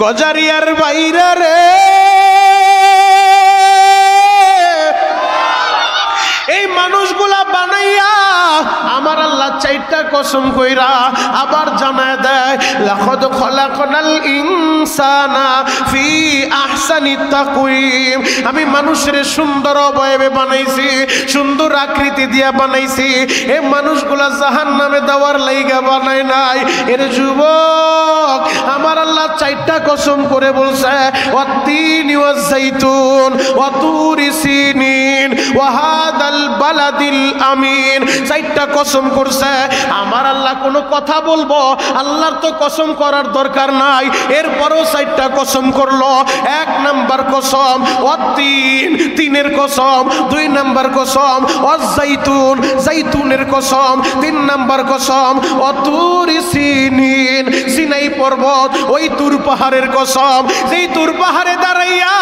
গজারিয়ার বাইরা রে, এই মানুষগুলা বানাইয়া আমার আল্লাহ চারটা কসম কইরা আবার জানায় দেয়, লাকাদ খলাকনাল ইনসানা ফি আহসানি তাকওয়িম। আমি মানুষের সুন্দর অবয়বে বানাইছি, সুন্দর আকৃতি দিয়া বানাইছি। এই মানুষগুলা জাহান্নামে দেওয়ার লাইগা বানাই নাই। এর যুবক, আমার আল্লাহ চারটা কসম করে বলছে, ওয়াত্তিনি ওয়াজ-যাইতুন ওয়া তুরি সিনিন ওয়া হাদাল বালাদিল আমিন। চারটা কসম করছে। আমার আল্লাহ কোনো কথা বলবো, আল্লাহর তো কসম করার দরকার নাই, এরপরও চারটা কসম করলো। এক নাম্বার কসম ওয়াত্তিন, তিনের কসম। দুই নাম্বার কসম ওয়াজ-যাইতুন, যাইতুনের কসম। তিন নাম্বার কসম ওয়াতুরি সিনিন, সিনাই পর্বত, ওই তুর পাহাড়ের কসম। যেই তুর পাহাড়ে দাঁড়াইয়া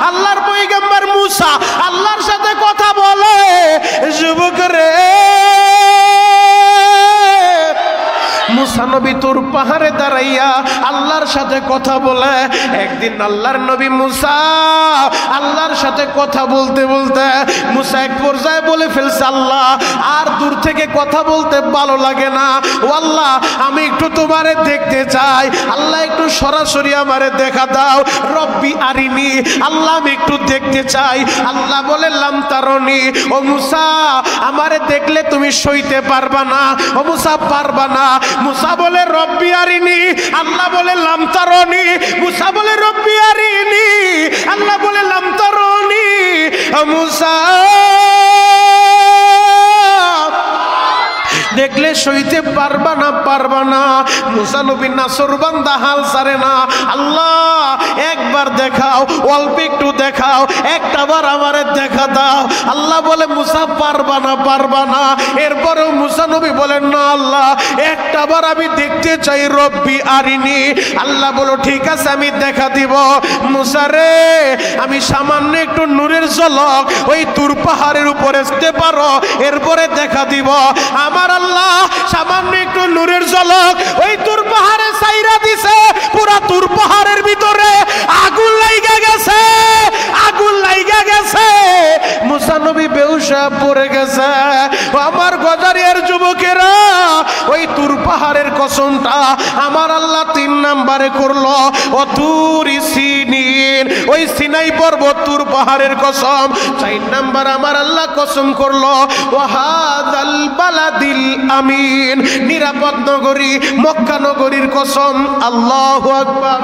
আল্লাহর পয়গম্বর মুসা আল্লাহর সাথে কথা বলে। যুবক রে, মুসা নবী তুর পাহাড়ে দাঁড়াইয়া আল্লাহর সাথে কথা বলে। একদিন আল্লাহর নবী মুসা আল্লাহর সাথে কথা বলতে বলতে মুসা এক পর্যায়ে বলে ফেলছে, আল্লাহ আর দূর থেকে কথা বলতে ভালো লাগে না, ও আল্লাহ আমি একটু তোমারে দেখতে চাই, আল্লাহ একটু সরাসরি আমারে দেখা দাও, রব্বি আরিনি, আল্লাহ আমি একটু দেখতে চাই। আল্লাহ বলে লাম তারনি, ও মুসা আমারে দেখলে তুমি সইতে পারবা না, ও মুসা পারবা না। মুসা বলে রব্বি আরিনি, আল্লাহ বলে লাম তারনি। মুসা বলে রব্বি আরিনি, আল্লাহ বলে লাম তারনি। মুসা দেখলে সইতে পারবা না, পারবা না। মুসা নবী নাসরবান্দা হাল ছাড়ে না, আল্লাহ একবার দেখাও, অল্প একটু দেখাও, একটাবার আমারে দেখা দাও। আল্লাহ বলে মুসা পারবা না, পারবা না। এরপরেও মুসা নবী বলেন, না আল্লাহ একটাবার আমি দেখতে চাই, রব্বি আরিনি। আল্লাহ বলো ঠিক আছে আমি দেখা দিব। মুসা রে, আমি সামান্য একটু নূরের ঝলক ওই তুর পাহাড়ের উপরে আসতে পারো, এরপরে দেখা দিব। আমার আল্লাহ সামান্য একটু নূরের ঝলক ওই তুর পাহাড়ে ছাইরা দিছে, পুরা তুর পাহাড়ের ভিতরে আগুন লাইগা গেছে, আগুন লাইগা গেছে। মুসা নবী বেহুশ হয়ে পড়ে গেছে। আমার গজারিয়ার যুবকেরা, ওই তুর পাহাড়ের কসমটা আমার আল্লাহ তিন নাম্বারে করলো, ওয়াতুরি সিনিন, ওই সিনাই পর্বত তুর পাহাড়ের কসম। চার নাম্বার আমার আল্লাহ কসম করলো, ওয়াহাদাল বালাদিল আমিন, নিরাপদ নগরী মক্কা নগরীর কসম। আল্লাহু আকবার।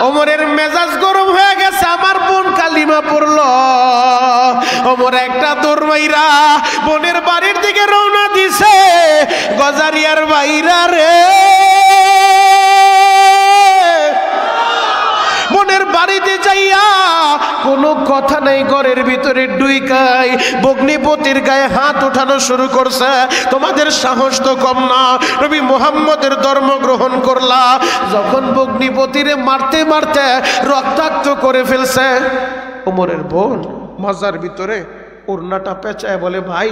ওমরের মেজাজ গরম হয়ে গেছে, আমার বোন কালিমা পড়লো। ওমর একটা দৌড় মাইরা বোনের বাড়ির দিকে রওনা দিছে। গজারিয়ার বাইরা রে, বোনের বাড়িতে যাইয়া কোনো কথা নাই, ঘরের ভিতরে ডুইকাই ভগ্নিপতির গায়ে হাত উঠানো শুরু করছে। তোমাদের সাহস তো কম না, নবী মুহাম্মদের ধর্ম গ্রহণ করলা। যখন ভগ্নিপতিরে মারতে মারতে রক্তাক্ত করে ফেলছে, ওমরের বোন মাজার ভিতরে ওড়নাটা পেঁচায় বলে, ভাই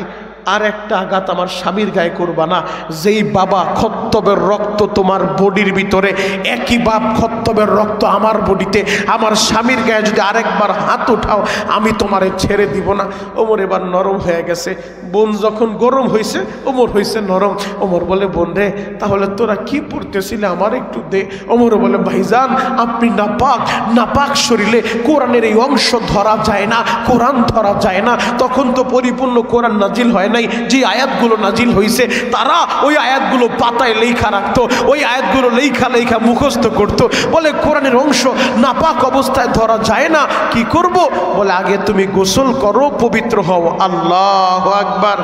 আর একটা আঘাত আমার স্বামীর গায়ে করবা না। যেই বাবা খত্তবের রক্ত তোমার বডির ভিতরে, একই বাপ খত্তবের রক্ত আমার বডিতে, আমার স্বামীর গায়ে যদি আরেকবার হাত উঠাও আমি তোমারে ছেড়ে দিব না। ওমর এবার নরম হয়ে গেছে। বোন যখন গরম হয়েছে, ওমর হয়েছে নরম। ওমর বলে, বোন রে তাহলে তোরা কি পড়তেছিলে আমার একটু দে। ওমর বলে, ভাইজান আপনি নাপাক, নাপাক শরীরে কোরআনের এই অংশ ধরা যায় না, কোরআন ধরা যায় না। তখন তো পরিপূর্ণ কোরআন নাজিল হয় নাই। যে আয়াতগুলো নাজিল হয়েছে তারা ওই আয়াতগুলো পাতায় লেখা রাখতো, ওই আয়াতগুলো লেখা লেখা মুখস্থ করতো। বলে কোরআনের অংশ নাপাক অবস্থায় ধরা যায় না, কি করব? বলে আগে তুমি গোসল করো, পবিত্র হও। আল্লাহু আকবার।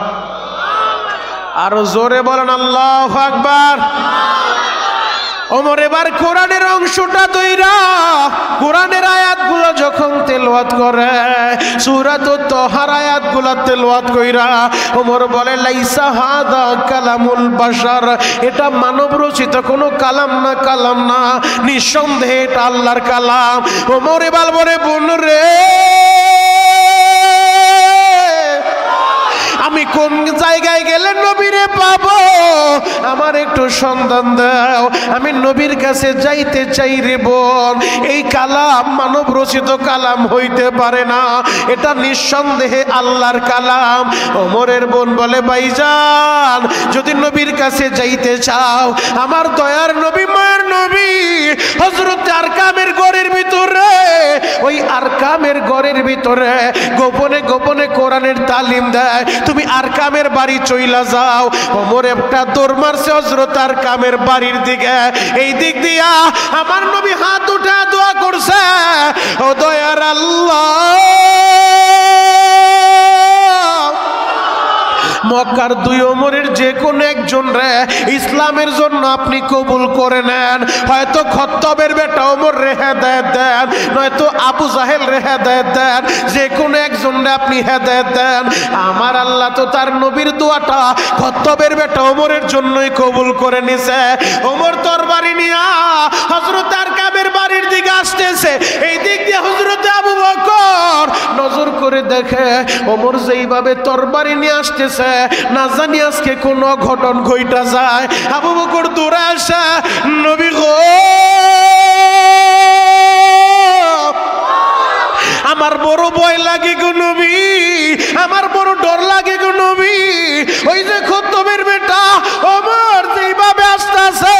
আরো জোরে বলেন আল্লাহু আকবার। ওমর এবার কোরআনের অংশটা তৈরা, কোরআনের আয়াতগুলো যখন তেলাওয়াত করে, সূরাতুত তাহার আয়াতগুলো তেলাওয়াত কইরা ওমর বলে, লাইসা হাদা কালামুল বাশার, এটা মানব রচিত কোনো কালাম না, কালাম না, নিঃসন্দেহে এটা আল্লাহর কালাম। ওমর এবার বলে, বোন রে আমি কোন জায়গায় গেলে নবীরে পাবো, আমার একটু সন্ধান দাও, আমি নবীর কাছে যাইতে চাই রে বোন। এই কালাম মানব রচিত কালাম হইতে পারে না, এটা নিঃসন্দেহে আল্লাহর কালাম। ওমরের বোন বলে ভাইজান যদি নবীর কাছে যাইতে চাও, আমার দয়ার নবী মায়ের নবী হযরত আরকামের ঘরের ভিতরে, ওই আরকামের ঘরের ভিতরে গোপনে গোপনে কোরআনের তালিম দেয়, তুমি আরকামের বাড়ি চইলা যাও। ওমর একটা দৌড় মারছে হযরত আরকামের বাড়ির দিকে, এই দিক দিয়া আমার নবী হাত উঠে দোয়া করছে, ও দয়ার আল্লাহ মক্কার দুই ওমরের যে কোন একজন রে ইসলামের জন্য আপনি কবুল করে নেন। হয়তো খত্তবের বেটা ওমর রে হেদায়েত দেন, নয়তো আবু জাহেল রে হেদায়েত দেন, যে কোন একজন রে আপনি হেদায়েত দেন। আমার আল্লাহ তো তার নবীর দোয়াটা খত্তবের বেটা ওমরের জন্যই কবুল করে নিছে। ওমর তরবারি নিয়া হযরত আরকামের বাড়ির দিকে আসতেছে, এই দিক দিয়ে হযরত আবু বকর নজর করে দেখে ওমর যেইভাবে তরবারি নিয়ে আসতেছে, না জানি আজকে কোন ঘটন ঘইটা যায়। আবু বকর দৌড়ে আসে, নবী গো আমার বড় ভয় লাগে গো নবী, আমার বড় ডর লাগে গো নবী, ওই যে খত্তবের বেটা ওমর যেইভাবে আসতেছে,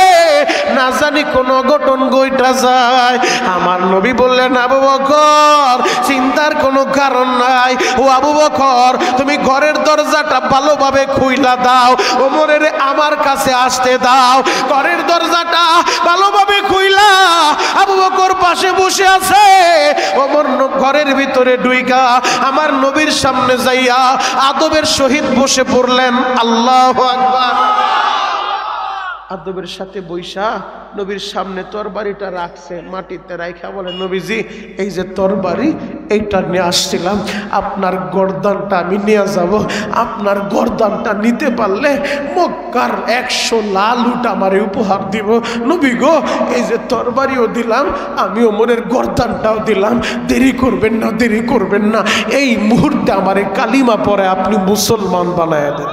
না জানি কোন ঘটন ঘইটা যায়। আমার নবী বললেন আবু বকর চিন্তার কোনো কারণ নাই, ও আবু বকর তুমি ঘরের দরজাটা ভালোভাবে খুইলা দাও, ওমরের আমার কাছে আসতে দাও। ঘরের দরজাটা ভালোভাবে খুইলা আবু বকর পাশে বসে আছে, ওমর ঘরের ভিতরে ঢুইকা আমার নবীর সামনে যাইয়া আদবের সহিত বসে পড়লেন। আল্লাহু আকবার। আদবের সাথে বৈশা নবীর সামনে তরবারিটা রাখছে, মাটিতে রাইখা বলে নবীজি এই যে তরবারি এইটা নিয়ে আসছিলাম, আপনার গর্দানটা আমি নিয়ে যাব, আপনার গর্দানটা নিতে পারলে মক্কার 100 লাল উট আমারে উপহার দিব। নবী গো এই যে তরবারিও দিলাম, আমি ওমরের গর্দানটাও দিলাম, দেরি করবেন না, দেরি করবেন না, এই মুহূর্তে আমারে কালিমা পড়ে আপনি মুসলমান বানায় দেন।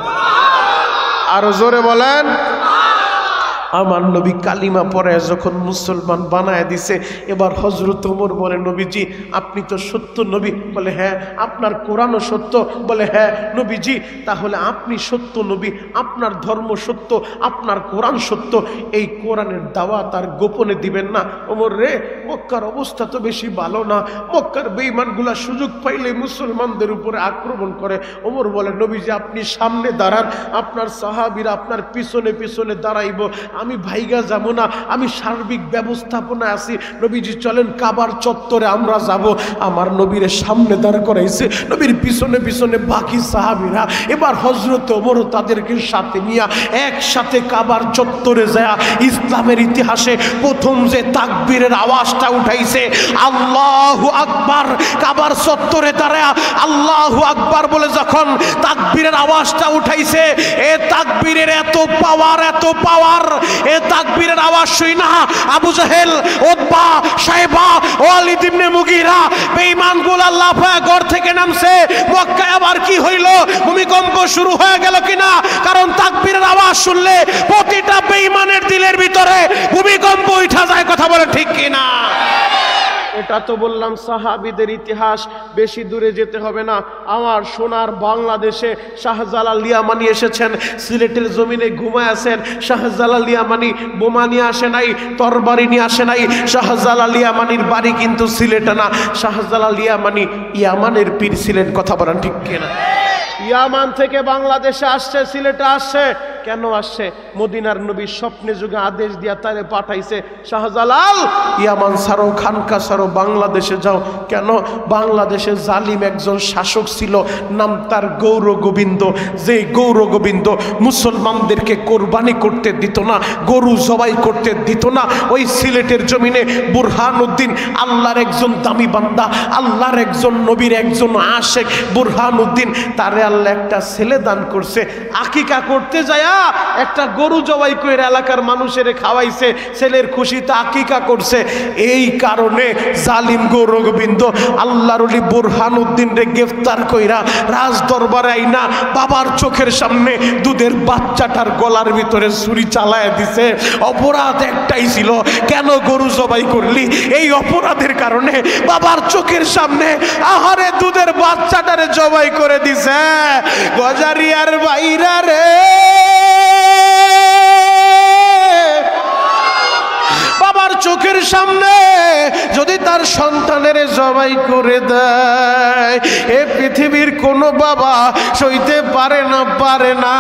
আরো জোরে বলেন। আমার নবী কালিমা পড়ে যখন মুসলমান বানায় দিছে, এবার হযরত ওমর বলে নবীজি আপনি তো সত্য নবী। বলে হ্যাঁ। আপনার কোরআনও সত্য। বলে হ্যাঁ নবীজি, তাহলে আপনি সত্য নবী, আপনার ধর্ম সত্য, আপনার কোরআন সত্য, এই কোরআনের দাওয়াত আর গোপনে দিবেন না। ওমর রে মক্কার অবস্থা তো বেশি ভালো না, মক্কার বেঈমানগুলা সুযোগ পাইলে মুসলমানদের উপরে আক্রমণ করে। ওমর বলে নবীজি আপনি সামনে দাঁড়ান, আপনার সাহাবীরা আপনার পিছনে পিছনে দাঁড়াইব, আমি ভাইগা যাব না, আমি সার্বিক ব্যবস্থাপনা আছি। নবীজি চলেন কাবার চত্বরে আমরা যাব। আমার নবীর সামনে দাঁড় করাইছে, নবীর পিছনে পিছনে বাকি সাহাবীরা। এবার হযরত ওমর তাদেরকে সাথে নিয়ে একসাথে কাবার চত্বরে যায় ইসলামের ইতিহাসে প্রথম যে তাকবীরের আওয়াজটা উঠাইছে আল্লাহু আকবার। কাবার চত্বরে দাঁড়ায় আল্লাহু আকবার বলে যখন তাকবীরের আওয়াজটা উঠাইছে, এ তাকবীরের এত পাওয়ার, এত পাওয়ার, এ তাকবীরের আওয়াজ শুই না আবু জাহেল, উতবা, শাইবা, ওয়ালিদ ইবনে মুগীরা বেঈমানগুলো লাফায় ঘর থেকে নামছে। মক্কায় আবার কি হইল? ভূমিকম্প শুরু হয়ে গেল কিনা? কারণ তাকবীরের আওয়াজ শুনলে প্রতিটা বেঈমানের দিলের ভিতরে ভূমিকম্প উঠা যায়। কথা বলে ঠিক কিনা? এটা তো বললাম সাহাবীদের ইতিহাস, বেশি দূরে যেতে হবে না। আমার সোনার বাংলাদেশে শাহজালাল ইয়ামানি এসেছেন, সিলেটের জমিনে ঘুমায় আছেন। শাহজালাল ইয়ামানি বোমা নিয়ে আসে নাই, তরবারি নিয়ে আসে নাই। শাহজালাল ইয়ামানির বাড়ি কিন্তু সিলেটে না, শাহজালাল ইয়ামানি ইয়ামানের পীর ছিলেন। কথা বলেন ঠিক কিনা? ইয়ামান থেকে বাংলাদেশে আসছে, সিলেটে আসছে। কেন আসছে? মদিনার নবী স্বপ্নে যুগে আদেশ দিয়া তারে পাঠাইছে, শাহজালাল ইয়ামান ছাড়ো, খানকা ছাড়ো, বাংলাদেশে যাও। কেন? বাংলাদেশে জালিম একজন শাসক ছিল, নাম তার গৌর গোবিন্দ। যে গৌর গোবিন্দ মুসলমানদেরকে কোরবানি করতে দিত না, গরু জবাই করতে দিত না। ওই সিলেটের জমিনে বুরহানুদ্দিন আল্লাহর একজন দামি বান্দা, আল্লাহর একজন নবীর একজন আশেক বুরহানুদ্দিন, তারে আল্লাহ একটা ছেলে দান করছে। আকিকা করতে যায় যাইয়া একটা গরু জবাই করে এলাকার মানুষের খাওয়াইছে, ছেলের খুশিতে আকিকা করছে। এই কারণে জালিম গৌর গোবিন্দ আল্লাহর ওলি বুরহানুদ্দিন রে গ্রেফতার কইরা রাজ দরবারে আইনা বাবার চোখের সামনে দুধের বাচ্চাটার গলার ভিতরে ছুরি চালায় দিছে। অপরাধ একটাই ছিল, কেন গরু জবাই করলি? এই অপরাধের কারণে বাবার চোখের সামনে আহারে দুধের বাচ্চাটারে জবাই করে দিছে। গজারিয়ার বাইরা রে, বাবার চোখের সামনে যদি তার সন্তানের জবাই করে দেয়, এ পৃথিবীর কোনো বাবা সইতে পারে না।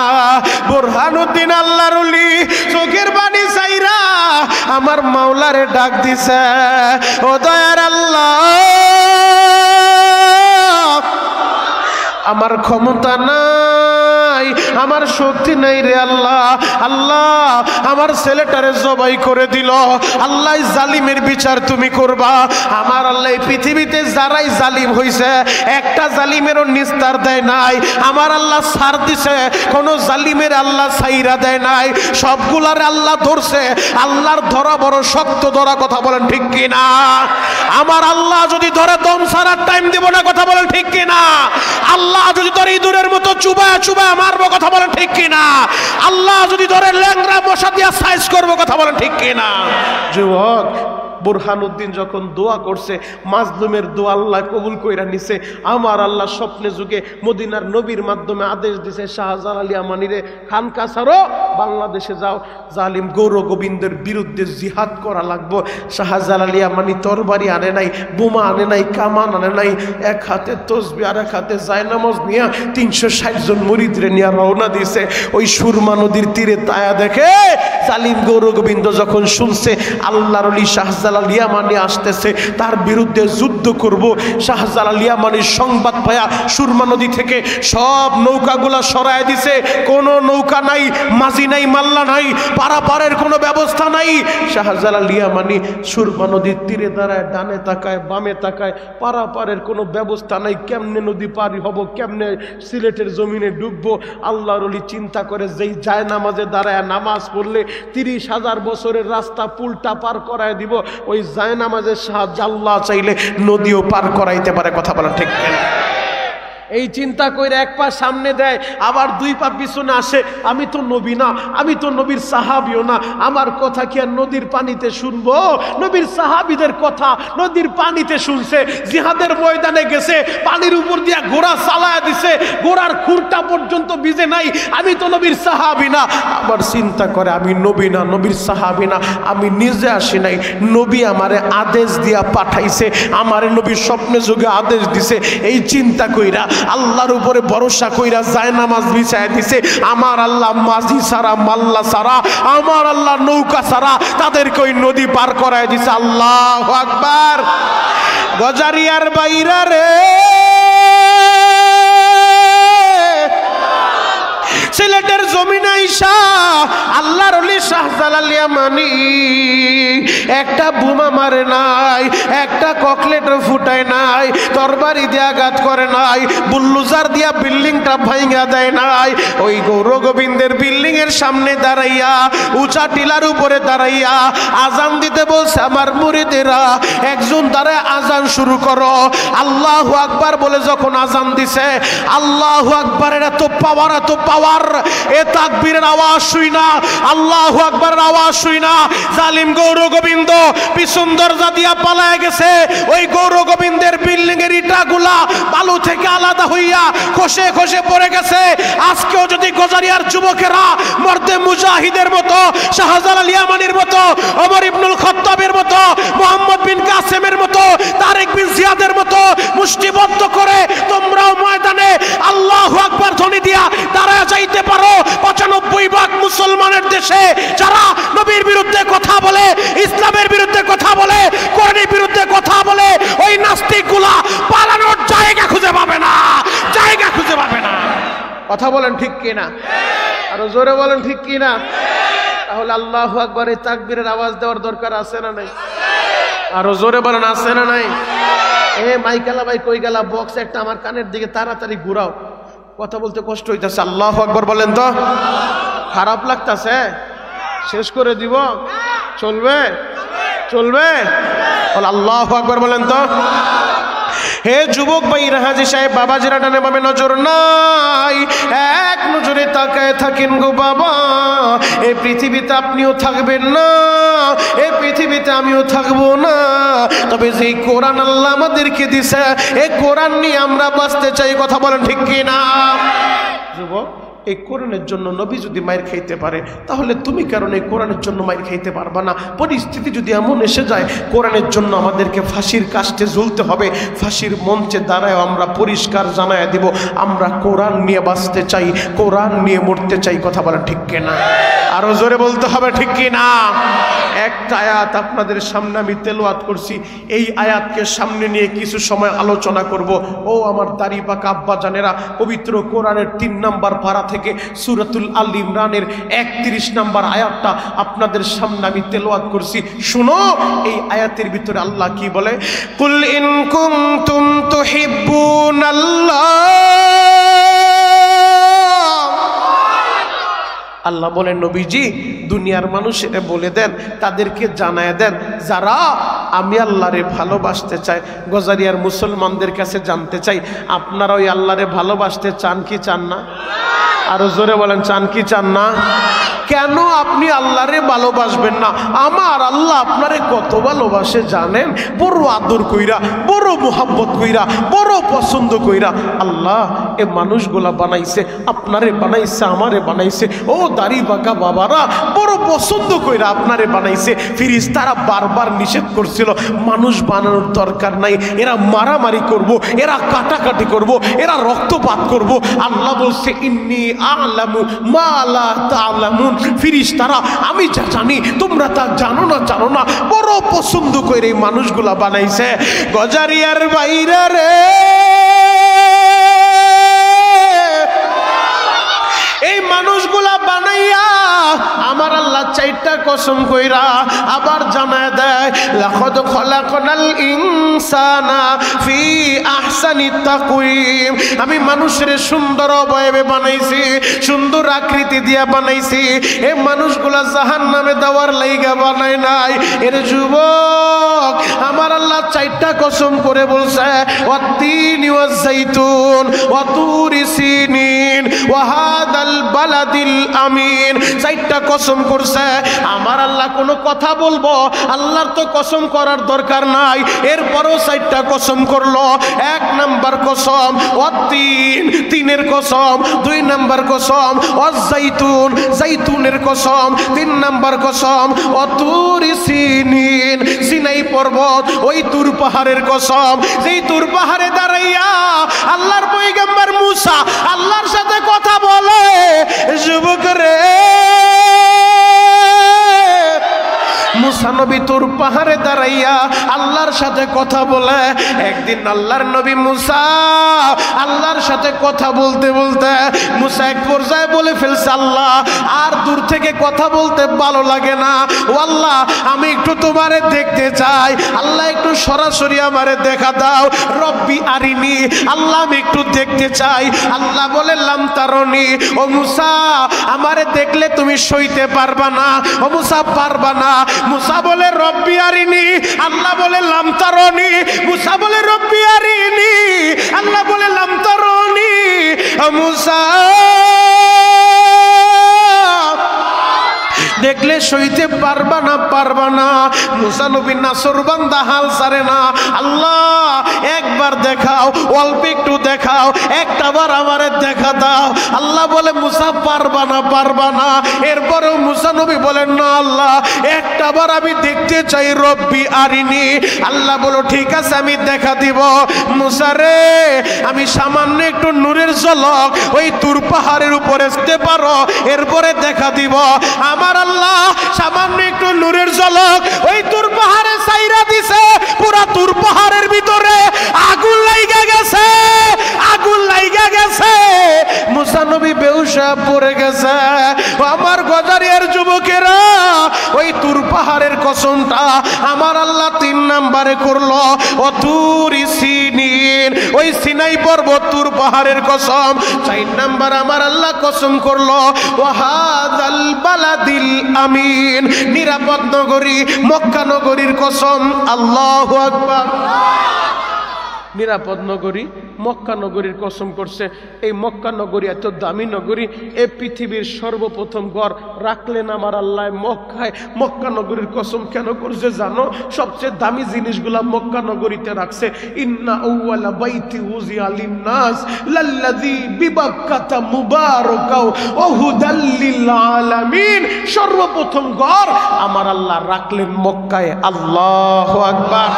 বুরহানুদ্দিন আল্লাহর ওলি চোখের পানি চাইরা আমার মাওলারে ডাক দিছে, ও দয়ার আল্লাহ, আমার ক্ষমতা নাই, আমার শক্তি নাই রে আল্লাহ। আল্লাহ আমার ছেলেটারে জবাই করে দিল, আল্লাহ জালিমের বিচার তুমি করবা। আমার আল্লাহ এই পৃথিবীতে যারাই জালিম হইছে একটা জালিমেরও নিস্তার দেয় নাই, আমার আল্লাহ ছাড় দিছে, কোন জালিমের আল্লাহ ছাইরা দেয় নাই, সবগুলার আল্লাহ ধরছে। আল্লাহর ধরা বড় শক্ত ধরা, কথা বলেন ঠিক কিনা? আমার আল্লাহ যদি ধরে দম ছাড়ার টাইম দেব না, কথা বলেন ঠিক কিনা? আল্লাহ যদি ধরে ইঁদুরের মতো চুবায় চুবায় মারবো, কথা বলেন ঠিক কিনা? আল্লাহ যদি ধরে ল্যাংড়া মশা দিয়া সাইজ করবো, কথা বলেন ঠিক কিনা? যুবক, বুরহানুদ্দিন যখন দোয়া করছে, মাজলুমের দোয়া আল্লাহ কবুল কইরা নিছে। আমার আল্লাহ স্বপ্নে যুগে মদিনার নবীর মাধ্যমে আদেশ দিছে, শাহজালাল ইয়ামানিরে খানকা ছাড়ো, বাংলাদেশে যাও, জালিম গৌর গোবিন্দের বিরুদ্ধে জিহাদ করা লাগবো। শাহজালাল ইয়ামানি তরবারি আনে নাই, বোমা আনে নাই, কামান আনে নাই, এক হাতে তসবিহ আর এক হাতে জায়নামাজ নিয়ে 360 জন মুরিদরে নিয়ে রওনা দিছে। ওই সুরমা নদীর তীরে তায়া দেখে জালিম গৌর গোবিন্দ যখন শুনছে আল্লাহর ওলি শাহজালাল ইয়ামানি আসতেছে, তার বিরুদ্ধে যুদ্ধ করব, শাহজালাল ইয়ামানির সংবাদ পায়া সুরমা নদী থেকে সব নৌকাগুলা সরায় দিছে। কোনো নৌকা নাই, মাঝি নাই, মাল্লা নাই, পারাপারের কোনো ব্যবস্থা নাই। শাহজালাল ইয়ামানি সুরমা নদীর তীরে দাঁড়ায়, ডানে তাকায়, বামে তাকায়, পারাপারের কোনো ব্যবস্থা নাই। কেমনে নদী পারি হব, কেমনে সিলেটের জমিনে ডুববো? আল্লাহর ওলি চিন্তা করে, যেই যায় নামাজে দাঁড়ায় নামাজ পড়লে 30,000 বছরের রাস্তা পুলটা পার করায় দিব, ওই যায় নামাজের সাহায্য আল্লাহ চাইলে নদীও পার করাইতে পারে, কথা বলা ঠিক না? এই চিন্তা করে এক পা সামনে দেয়, আবার দুই পা পিছনে আসে। আমি তো নবী না, আমি তো নবীর সাহাবিও না, আমার কথা কি আর নদীর পানিতে শুনবো? নবীর সাহাবিদের কথা নদীর পানিতে শুনছে, জিহাদের ময়দানে গেছে, পানির উপর দিয়া ঘোড়া চালায় দিছে, ঘোড়ার খুরটা পর্যন্ত ভিজে নাই। আমি তো নবীর সাহাবি না। আবার চিন্তা করে, আমি নবী না, নবীর সাহাবি না, আমি নিজে আসি নাই, নবী আমারে আদেশ দিয়া পাঠাইছে, আমারে নবীর স্বপ্নে যুগে আদেশ দিছে। এই চিন্তা কইরা আল্লাহর উপরে ভরসা কইরা যায় নামাজ বিছায় দিছে। আমার আল্লাহ মাঝি ছাড়া, মাল্লা ছাড়া, আমার আল্লাহ নৌকা ছাড়া তাদেরকে ওই নদী পার করায় দিছে। আল্লাহু আকবার। গজারিয়ার বাইরা রে, সিলেটের জমিনে আইসা আল্লাহর ওলি শাহজালাল ইয়ামানি একটা বোমা মারে নাই, একটা ককলেটও ফুটায় নাই, তরবারি দিয়ে আঘাত করে নাই, বুল্লুজার দিয়া বিল্ডিংটা ভাঙা দেয় নাই। ওই গৌর গোবিন্দের বিল্ডিং এর সামনে দাঁড়াইয়া, উঁচা টিলার উপরে দাঁড়াইয়া আজান দিতে বলছে, আমার মুরিদেরা একজন দাঁড়ায় আজান শুরু করো। আল্লাহু আকবার বলে যখন আজান দিছে, আল্লাহু আকবারের এত পাওয়ার, এত পাওয়ার, এ তাকবীরের আওয়াজ শুই না, আল্লাহু আকবারের আওয়াজ শুই না, জালিম গৌর গোবিন্দ পিছন দরজা দিয়া পালায় গেছে। ওই গৌর গোবিন্দের বিল্ডিং এর ইটাগুলা বালু থেকে আলাদা হইয়া খসে খসে পড়ে গেছে। আজকেও যদি গজারিয়ার যুবকেরা মর্দে মুজাহিদের মতো, শাহজালাল ইয়ামানির মতো, ওমর ইবনুল খাত্তাবের মতো, মুহাম্মদ বিন কাসেমের মতো, তারেক বিন জিয়াদের মতো মুষ্টিবদ্ধ করে তোমরাও ময়দানে আল্লাহু আকবার ধ্বনি দিয়া দাঁড়ায় যাইতে পারো। 95% মুসলমানের দেশে যারা নবীর বিরুদ্ধে কথা বলে, ইসলামের বিরুদ্ধে কথা বলে, কোরআনের বিরুদ্ধে কথা বলে, ওই নাস্তিকগুলা পালানোর জায়গা খুঁজে পাবে না, জায়গা খুঁজে পাবে না। কথা বলেন ঠিক কিনা? আরো জোরে বলেন ঠিক কিনা? তাহলে আল্লাহু আকবারে তাকবীরের আওয়াজ দেওয়ার দরকার আছে না নাই? আরো জোরে বলেন আছে না নাই? এ মাইকালা ভাই কই গেলা? বক্স একটা আমার কানের দিকে তাড়াতাড়ি ঘুরাও, কথা বলতে কষ্ট হইতেছে। আল্লাহু আকবার বলেন তো। খারাপ লাগতাছে? শেষ করে দিব? চলবে? চলবে? আল্লাহু আকবার বলেন তো। হে যুবক ভাইরা, হাজী সাহেব বাবাজিরা ডানে বামে নজর নাই, এক নজরে তাকায় থাকেন গো বাবা। এই পৃথিবীতে আপনিও থাকবেন না, এই পৃথিবীতে আমিও থাকবো না, তবে যে কোরআন আল্লাহ আমাদেরকে দিছে এই কোরআন নিয়ে আমরা বাঁচতে চাই। কথা বলেন ঠিক কি না? যুবক, এই কোরআনের জন্য নবী যদি মায়ের খাইতে পারে, তাহলে তুমি কারণ এই কোরআনের জন্য মায়ের খাইতে পারবা না। পরিস্থিতি যদি এমন এসে যায় কোরআনের জন্য আমাদেরকে ফাঁসির কাস্টে ঝুলতে হবে, ফাঁসির মঞ্চে দাঁড়ায় আমরা পরিষ্কার জানায় দিব আমরা কোরআন নিয়ে বাঁচতে চাই, কোরআন নিয়ে মরতে চাই। কথা বলেন ঠিক কিনা? আরো জোরে বলতে হবে ঠিক কিনা? একটা আয়াত আপনাদের সামনে আমি তেলাওয়াত করছি, এই আয়াতকে সামনে নিয়ে কিছু সময় আলোচনা করব। ও আমার দাড়ি পাকা আব্বা জানেরা, পবিত্র কোরআনের 3 নম্বর পারা থেকে সূরাতুল আল ইমরানের 31 নম্বর আয়াতটা আপনাদের সামনে আমি তেলাওয়াত করছি। শুনো এই আয়াতের ভিতরে আল্লাহ কি বলে, কুল ইন কুনতুম তুহিব্বুনাল্লাহ। আল্লাহ বলেন নবীজি দুনিয়ার মানুষেরা বলে দেন, তাদেরকে জানায় দেন যারা আমি আল্লাহরে ভালোবাসতে চাই। গজারিয়ার মুসলমানদের কাছে জানতে চাই, আপনারা ওই আল্লাহরে ভালোবাসতে চান কি চান না? আরো জোরে বলেন, চান কি চান না? কেন আপনি আল্লাহরে ভালোবাসবেন না? আমার আল্লাহ আপনারে কত ভালোবাসে জানেন? বড় আদর কইরা, বড় মোহাব্বত কইরা, বড় পছন্দ কইরা আল্লাহ এ মানুষগুলা বানাইছে, আপনারে বানাইছে, আমারে বানাইছে। ও দাড়ি বাঁকা বাবারা, বড় পছন্দ কইরা আপনারে বানাইছে। ফেরেশতারা বারবার নিষেধ করছিল মানুষ বানানোর দরকার নাই, এরা মারামারি করব, এরা কাটাকাটি করব, এরা রক্তপাত করব। আল্লাহ বলছে ইন্নী আ'লামু মা লা তা'লামুন। ফেরেশতারা আমি যা জানি তোমরা তা জানো না, জানো না। বড় পছন্দ করে এই মানুষগুলা বানাইছে। গজারিয়ার বাইরে রে, এই মানুষগুলা বানাইয়া আমার আল্লাহ 4টা কসম কইরা আবার জানায় দেয়, লাকাদ খলাকনাল ইনসানা ফি আহসানি তাকওয়িম। আমি মানুষের সুন্দর অবয়বে বানাইছি, সুন্দর আকৃতি দিয়া বানাইছি। এই মানুষগুলা জাহান্নামে দেওয়ার লাইগা বানাই নাই। এর যুবক, আমার আল্লাহ 4টা কসম করে বলছে, ওয়াত-তিনি ওয়াজ-যাইতুন ওয়া তুরি সিনিন ওয়া হাদাল বালাদিল আমিন। 4টা কসম করছে। আমার আল্লাহ কোনো কথা বলবো, আল্লাহর তো কসম করার দরকার নাই, এরপরও 4টা কসম করলো। 1 নাম্বার কসম ওয়াত-তিন, তিনের কসম। 2 নাম্বার কসম ওয়াজ-যাইতুন, যাইতুনের কসম। 3 নাম্বার কসম ওয়াতুরি সিনিন, সিনাই পর্বত, ওই তুর পাহাড়ের কসম। যেই তুর পাহাড়ে দাঁড়াইয়া আল্লাহর পয়গম্বর মুসা আল্লাহর সাথে কথা বলে। যুবক রে, মুসা নবী তুর পাহাড়ে দাঁড়াইয়া আল্লাহর সাথে কথা বলে। একদিন আল্লাহর নবী মুসা আল্লাহর সাথে কথা বলতে বলতে মুসা এক পর্যায়ে বলে ফেলছে, আল্লাহ আর দূর থেকে কথা বলতে ভালো লাগে না, ও আল্লাহ আমি একটু তোমারে দেখতে চাই, আল্লাহ একটু সরাসরি আমারে দেখা দাও। রব্বি আরিনি, আল্লাহ আমি একটু দেখতে চাই। আল্লাহ বলে লাম তারনি, ও মুসা আমারে দেখলে তুমি সইতে পারবা না, ও মুসা পারবা না। মুসা বলে রব্বি আরিনি, আল্লাহ বলে লাম তারনি। মুসা বলে রব্বি আরিনি, আল্লাহ বলে লাম তারনি। মুসা দেখলে সইতে পারবা না, পারবা না। মুসা নবী নাসরবান্দা হাল ছাড়ে না, আল্লাহ একবার দেখাও, অল্প একটু দেখাও, একটাবার আমারে দেখা দাও। আল্লাহ বলে মুসা পারবা না, পারবা না। এরপরেও মুসা নবী বলেন না আল্লাহ একটাবার আমি দেখতে চাই, রব্বি আরিনি। আল্লাহ বলো ঠিক আছে আমি দেখা দিব। মুসা রে, আমি সামান্য একটু নূরের ঝলক ওই তুর পাহাড়ের উপরে আসতে পারো, এরপরে দেখা দিব। আমার আল্লাহ সামান্য একটু নূরের ঝলক ওই তুর পাহাড়ে ছাইরা দিছে, পুরা তুর পাহাড়ের ভিতরে আগুন লাইগা গেছে, আগুন লাইগা গেছে। মুসা নবী বেহুশ পড়ে গেছে। আমার গজারিয়ার যুবকেরা, ওই তুর পাহাড়ের কসমটা আমার আল্লাহ 3 নম্বরে করলো অতুরি সিনিন, ওই সিনাই পর্বত তুর পাহাড়ের কসম। 4 নম্বর আমার আল্লাহ কসম করলো ওয়াহাদাল বালাদিল আমিন, নিরাপদ নগরী মক্কা নগরীর কসম। আল্লাহু আকবার। নিরাপদ নগরী মক্কা নগরীর কসম করছে। এই মক্কা নগরী এত দামি নগরী, এই পৃথিবীর সর্বপ্রথম গড় রাখলেন আমার আল্লাহ মক্কায়। মক্কা নগরীর কসম কেন করছে জানো? সবচেয়ে দামি জিনিসগুলা মক্কা নগরীতে রাখছে। ইন্না আউওয়ালা বাইতি উযিয়া লিন-নাস লাল্লাযী বিবাক্কাতা মুবারাকাও ওয়া হুদাল লিল আলামিন। সর্বপ্রথম গড় আমার আল্লাহ রাখলেন মক্কায়। আল্লাহু আকবার।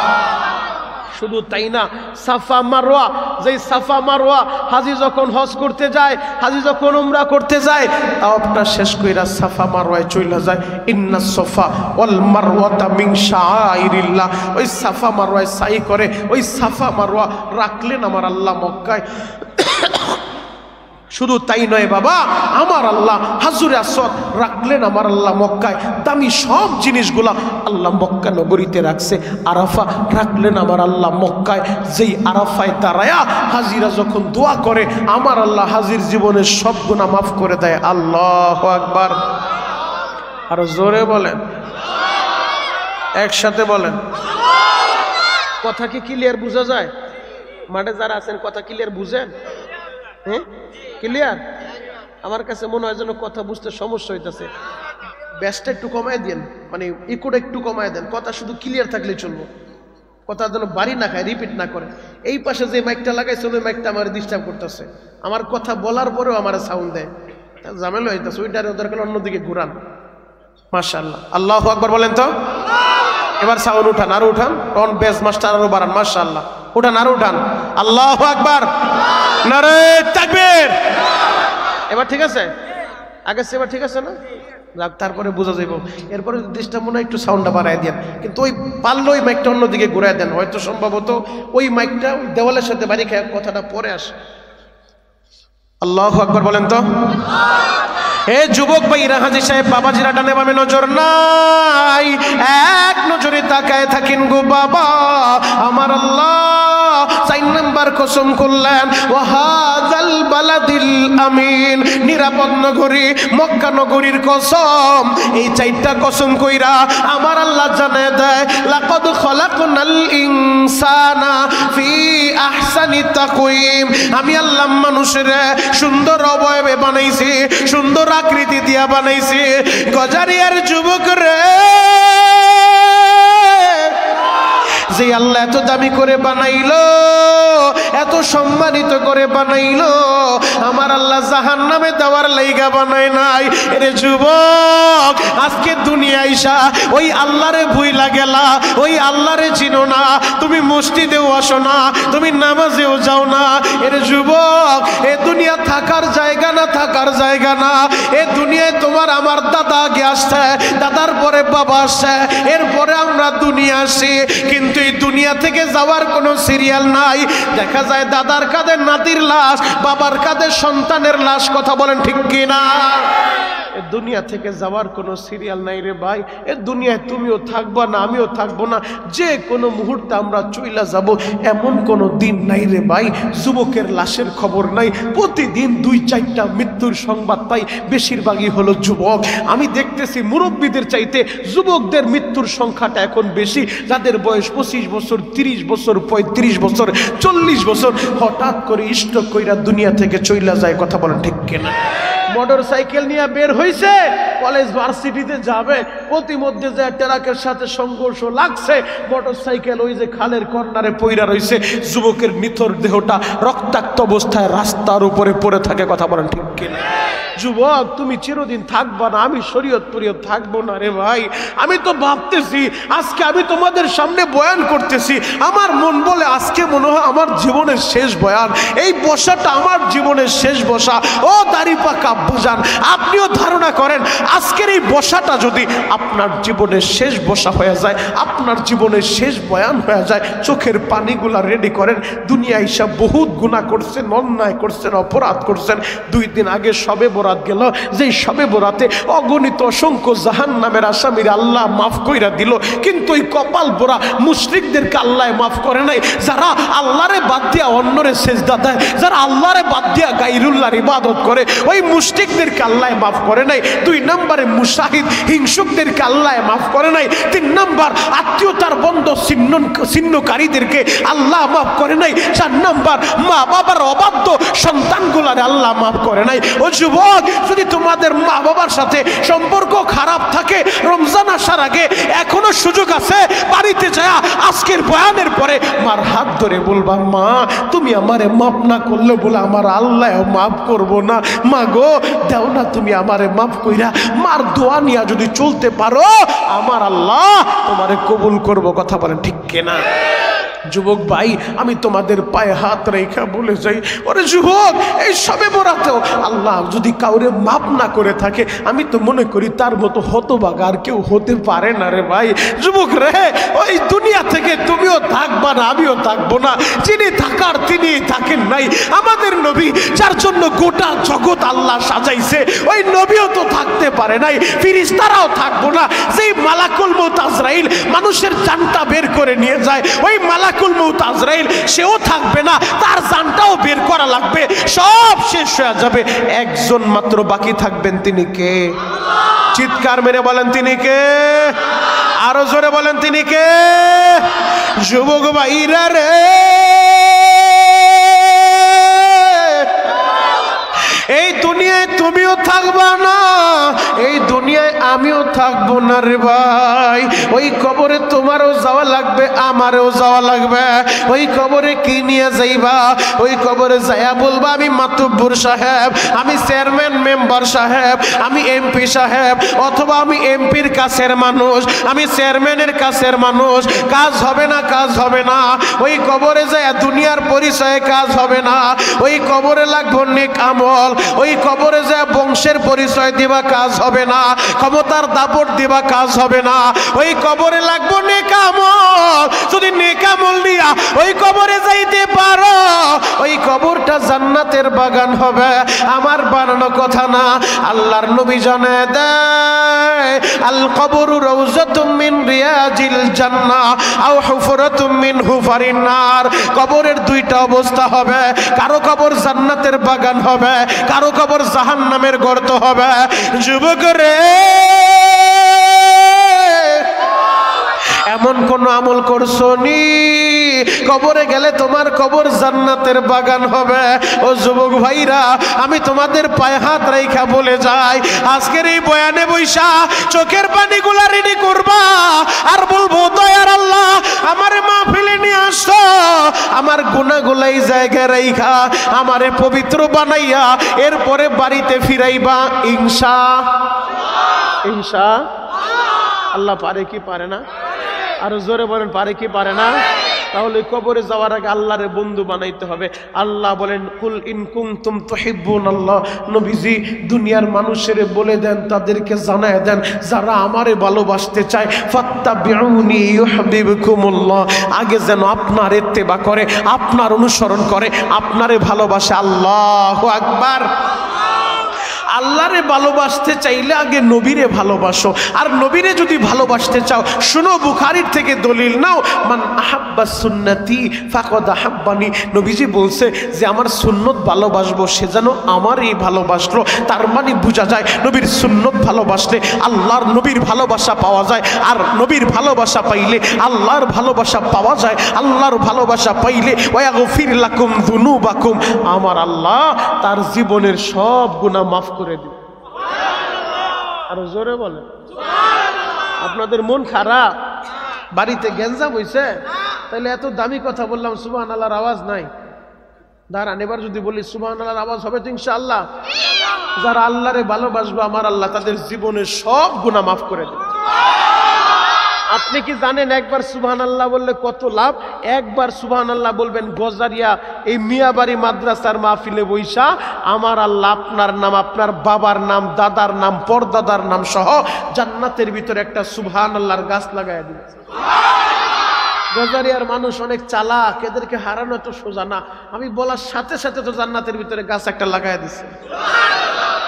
শুধু তাই না, সাফা মারওয়া, যেই সাফা মারওয়া হাজি যখন হজ করতে যায়, হাজি যখন উমরা করতে যায়, তাওয়াফটা শেষ কইরা সাফা মারওয়ায় চলে যায়। ইন্নাস সাফা ওয়াল মারওয়াতা মিন শাআইরিল্লাহ। ওই সাফা মারওয়ায় সাই করে, ওই সাফা মারওয়া রাখলেন আমার আল্লাহ মক্কায়। শুধু তাই নয় বাবা, আমার আল্লাহ হাজরে আসওয়াদ রাখলেন আমার আল্লাহ মক্কায়। দামি সব জিনিসগুলা আল্লাহ মক্কা নগরীতে রাখছে। আরাফা রাখলেন আমার আল্লাহ মক্কায়। যেই আরাফায় দাঁড়ায়া হাজিরা যখন দোয়া করে আমার আল্লাহ হাজির জীবনের সব গুনাহ মাফ করে দেয়। আল্লাহু আকবার। আর জোরে বলেন, একসাথে বলেন। কথা কি ক্লিয়ার বোঝা যায়? মাঠে যারা আছেন কথা ক্লিয়ার বুঝেন? হ্যাঁ, ক্লিয়ার? আমার কাছে মনে হয় যেন কথা বুঝতে সমস্যা হইতেছে। ব্যাসটা একটু কমায় দেন, মানে ইকোটা একটু কমায় দেন, কথা শুধু ক্লিয়ার থাকলেই চলবো। কথা যেন বাড়ি না খায়, রিপিট না করে। এই পাশে যে মাইকটা লাগাইছে ওই মাইকটা আমার ডিস্টার্ব করতেছে। আমার কথা বলার পরেও আমার সাউন্ড দেয়, ঝামেলা হইতেছে। ওইটার দরকার অন্যদিকে ঘুরান। মাশাআল্লাহ, আল্লাহু আকবার বলেন তো। এবার সাউন্ড উঠান, আরো উঠান, টন বেস মাস্টার আরো বাড়ান। মাশাআল্লাহ, উঠান, আরো উঠান। আল্লাহু আকবার, নারে তাকবীর। এবার ঠিক আছে? আগে সেবার ঠিক আছে না? যাক, তারপরে বোঝা যাইব। এরপরে দৃষ্টা মনে হয় একটু সাউন্ডটা বাড়াই দেন, কিন্তু ওই পারলে ওই মাইকটা অন্যদিকে ঘুরাই দেন। হয়তো সম্ভবত ওই মাইকটা ওই দেওয়ালের সাথে বাড়ি খায় কথাটা পরে আসে। আল্লাহু আকবার বলেন তো। হে যুবক ভাইরা, হাজী সাহেব বাবাজিরা ডানে বামে নজর নাই, এক নজরে তাকায় থাকেন গো বাবা। আমার আল্লাহ 4 নাম্বার কসম করলেন ওয়াহাদাল বালাদিল আমিন, নিরাপদ নগরী মক্কা নগরীর কসম। এই 4টা কসম কইরা আমার আল্লাহ জানায় দেয় লাকাদ খলাকনাল ইনসানা ফি আহসানি তাকওয়িম। আমি আল্লাহ মানুষের সুন্দর অবয়বে বানাইছি, সুন্দর আকৃতি দিয়া বানাইছি। গজারিয়ার যুবক রে, যে আল্লাহ এত দামি করে বানাইলো, এত সম্মানিত করে বানাইলো, আমার আল্লাহ জাহান্নামে দেওয়ার লাইগা বানায় নাই। এরে যুবক, আজকে দুনিয়া আইসা ওই আল্লাহরে ভুইলা গেলা, ওই আল্লাহরে চিনো না, তুমি মসজিদেও আসো না, তুমি নামাজেও যাও না। এরে যুবক, এ দুনিয়া থাকার জায়গা না, থাকার জায়গা না। এ দুনিয়ায় তোমার আমার দাদা আগে আসছে, দাদার পরে বাবা আসছে, এরপরে আমরা দুনিয়া আসি। কিন্তু এই দুনিয়া থেকে যাওয়ার কোনো সিরিয়াল নাই। দেখা যায় দাদার কাঁধে নাতির লাশ, বাবার কাঁধে সন্তানের লাশ। কথা বলেন ঠিক কিনা? এ দুনিয়া থেকে যাওয়ার কোনো সিরিয়াল নাই রে ভাই। এ দুনিয়ায় তুমিও থাকবা না, আমিও থাকবো না, যে কোনো মুহূর্তে আমরা চইলা যাব, এমন কোনো দিন নাই রে ভাই। যুবকের লাশের খবর নাই, প্রতিদিন 2-4টা মৃত্যুর সংবাদ পাই, বেশিরভাগই হলো যুবক। আমি দেখতেছি মুরব্বীদের চাইতে যুবকদের মৃত্যুর সংখ্যাটা এখন বেশি। যাদের বয়স 25 বছর, 30 বছর, 35 বছর, 40 বছর, হঠাৎ করে স্ট্রোক কইরা দুনিয়া থেকে চইলা যায়। কথা বলেন ঠিক কিনা? মোটর সাইকেল নিয়ে বের হইছে, কলেজ ভার্সিটিতে যাবে, প্রতিমধ্যে যে ট্রাকের সাথে সংঘর্ষ লাগছে, মোটর সাইকেল ওই যে খালের কর্নারে পইরা রইছে, যুবকের নিথর দেহটা রক্তাক্ত অবস্থায় রাস্তার উপরে পড়ে থাকে। কথা বলেন ঠিক কিনা? যুবক, তুমি চিরদিন থাকবা না, আমি শরীয়তপুরেও থাকবো না রে ভাই। আমি তো ভাবতেছি আজকে আমি তোমাদের সামনে বয়ান করতেছি, আমার মন বলে আজকে মনে হয় আমার জীবনের শেষ বয়ান। এই বসাটা আমার জীবনের শেষ বসা। ও দাড়ি পাকা আব্বাজান, আপনিও ধারণা করেন আজকের এই বসাটা যদি আপনার জীবনের শেষ বসা হয়ে যায়, আপনার জীবনের শেষ বয়ান হয়ে যায়, চোখের পানিগুলা রেডি করেন। দুনিয়া হিসাব বহুত গুনাহ করছেন, অন্যায় করছেন, অপরাধ করছেন। 2 দিন আগে শবে বরাত গেল, যেই শবে বরাতে অগণিত অসংখ্য জাহান্নামের আসামির আল্লাহ মাফ কইরা দিল, কিন্তু ওই কপাল পোড়া মুশরিকদেরকে আল্লাহ মাফ করে নাই, যারা আল্লাহরে বাদ দিয়া অন্যরে সেজদা দেয়, যারা আল্লাহরে বাদ দিয়া গায়রুল্লাহর ইবাদত করে, ওই মুশরিকদেরকে আল্লাহ মাফ করে নাই। 2 নম্বরে মুশাহিদ হিংসুকদেরকে আল্লাহ মাফ করে নাই। 3 নম্বর আত্মীয়তার বন্ধ ছিন্নকারীদেরকে আল্লাহ মাফ করে নাই। 4 নম্বর মা বাবার অবাধ্য সন্তানগুলারে আল্লাহ মাফ করে নাই। ও যুবক, যদি তোমাদের মা বাবার সাথে সম্পর্ক খারাপ থাকে, রমজান আসার আগে এখনো সুযোগ আছে, বাড়িতে যায় আজকের বয়ানের পরে মার হাত ধরে বলবা, মা তুমি আমারে মাফ না করলে বলে আমার আল্লাহ মাফ করবো না, মা গো দাও না তুমি আমারে মাফ কইরা। মার দোয়া নিয়া যদি চলতে পারো, আমার আল্লাহ তোমারে কবুল করবো। কথা বলেন ঠিক কিনা? যুবক ভাই, আমি তোমাদের পায়ে হাত রেখা বলে যাই, ওরে যুবক, এই সবে বরাতেও আল্লাহ যদি কাউরে মাফ না করে থাকে, আমি তো মনে করি তার মতো হতভাগা আর কেউ হতে পারে না রে ভাই। যুবক রে, ওই দুনিয়া থেকে তুমিও থাকবা না, আমিও থাকবো না, যিনি থাকার তিনি থাকেন নাই। আমাদের নবী, যার জন্য গোটা জগৎ আল্লাহ সাজাইছে, ওই নবীও তো থাকতে পারে নাই, ফেরেশতারাও থাকবো না। যেই মালাকুল মউত আজরাইল মানুষের জানটা বের করে নিয়ে যায়, ওই মালাকুল মউত আজরাইল সেও থাকবে না, তার জানটাও বের করা লাগবে, সব শেষ হয়ে যাবে। একজন মাত্র বাকি থাকবেন, তিনি কে? চিৎকার মেরে বলেন তিনি কে? আরো জোরে বলেন তিনি কে? যুবক ভাইরা রে, এই দুনিয়ায় তুমিও থাকবা না, এই দুনিয়ায় আমিও থাকবো না রে ভাই। ওই কবরে তোমারও যাওয়া লাগবে, আমারও যাওয়া লাগবে। ওই কবরে কি নিয়ে যাইবা? ওই কবরে যাইয়া বলবা, আমি মাতব্বর সাহেব, আমি চেয়ারম্যান মেম্বার সাহেব, আমি এমপি সাহেব, অথবা আমি এমপির কাছের মানুষ, আমি চেয়ারম্যানের কাছের মানুষ। কাজ হবে না, কাজ হবে না। ওই কবরে যাইয়া দুনিয়ার পরিচয়ে কাজ হবে না। ওই কবরে লাগবো নেক আমল। ওই কবরে যায় বংশের পরিচয় দিবা, কাজ হবে না। ক্ষমতার দাপট দিবা, কাজ হবে না। ওই কবরে লাগবো নেক আমল। যদি নেক আমল দিয়া ওই কবরে যাইতে পারো, ওই কবরটা জান্নাতের বাগান হবে। আমার বানানো কথা না, আল্লাহর নবী জানে দেয়, আল কবরু রাউযাতুম মিন রিয়াজিল জান্নাহ আও হুফরাতুম মিন হুফারিন নার। কবরের 2টা অবস্থা হবে, কারো কবর জান্নাতের বাগান হবে, কারো কবর জাহান্নামের গর্ত হবে। যুবক রে, এমন কোন আমল করছো নি কবরে গেলে তোমার কবর জান্নাতের বাগান হবে? ও যুবক ভাইরা, আমি তোমাদের পায়ে হাত রেখা বলে যাই, আজকের এই বয়ানে বৈশা চোখের পানিগুলা রেডি করবা আর বলবো, দয়ার আল্লাহ আমারে মাহফিলে নিয়ে আসো, আমার গুনাহগুলাই জায়গায় রেখা আমারে পবিত্র বানাইয়া এরপরে বাড়িতে ফিরাইবা ইনশা আল্লাহ। পারে কি পারে না? আরো জোরে বলেন, পারে কি পারে না? তাহলে কবরে যাওয়ার আগে আল্লাহরে বন্ধু বানাইতে হবে। আল্লাহ বলেন, কুল ইন কুনতুম তুহিব্বুনাল্লাহ। নবীজি দুনিয়ার মানুষের বলে দেন, তাদেরকে জানায় দেন, যারা আমারে ভালোবাসতে চায়, ফাত্তাবিউনি ইউহিব্বুকুমুল্লাহ। আগে যেন আপনার ইত্তেবা করে, আপনার অনুসরণ করে, আপনারে ভালোবাসে। আল্লাহু আকবার। আল্লাহরে ভালোবাসতে চাইলে আগে নবীরে ভালোবাসো। আর নবীরে যদি ভালোবাসতে চাও, শুনো বুখারীর থেকে দলিল নাও, মান আহাব্বা সুন্নতি ফাকাদ আহাব্বানি। নবীজি বলছে যে আমার সুন্নত ভালোবাসবো, সে যেন আমারই ভালোবাসলো। তার মানে বোঝা যায় নবীর সুন্নত ভালোবাসলে আল্লাহর নবীর ভালোবাসা পাওয়া যায়, আর নবীর ভালোবাসা পাইলে আল্লাহর ভালোবাসা পাওয়া যায়। আল্লাহর ভালোবাসা পাইলে ওয়াগফির লাকুম যুনুবাকুম, আমার আল্লাহ তার জীবনের সব গুনাহ মাফ করে দিবে। আর জোরে বলে, আপনাদের মন খারাপ, বাড়িতে গ্যাঞ্জাম হইছে, তাহলে এত দামি কথা বললাম, সুবহানাল্লাহর আওয়াজ নাই। দাঁড়ান, এবার যদি বলি সুবহানাল্লাহর আওয়াজ হবে তো ইনশাআল্লাহ। যারা আল্লাহরে ভালোবাসবে, আমার আল্লাহ তাদের জীবনের সব গুনাহ মাফ করে দেবে। আপনি কি জানেন একবার সুবহানাল্লাহ বললে কত লাভ? একবার সুবহানাল্লাহ বলবেন গজারিয়া এই মিয়াবাড়ি মাদ্রাসার মাহফিলে বইসা আমার আল্লাহ আপনার নাম, আপনার বাবার নাম, দাদার নাম, পরদাদার নাম সহ জান্নাতের ভিতরে একটা সুবহানাল্লাহর গাছ লাগায় দিবে। গজারিয়ার মানুষ অনেক চালাক, এদেরকে হারানো তো সোজা না। আমি বলার সাথে সাথে তো জান্নাতের ভিতরে গাছ একটা লাগায় দিচ্ছে।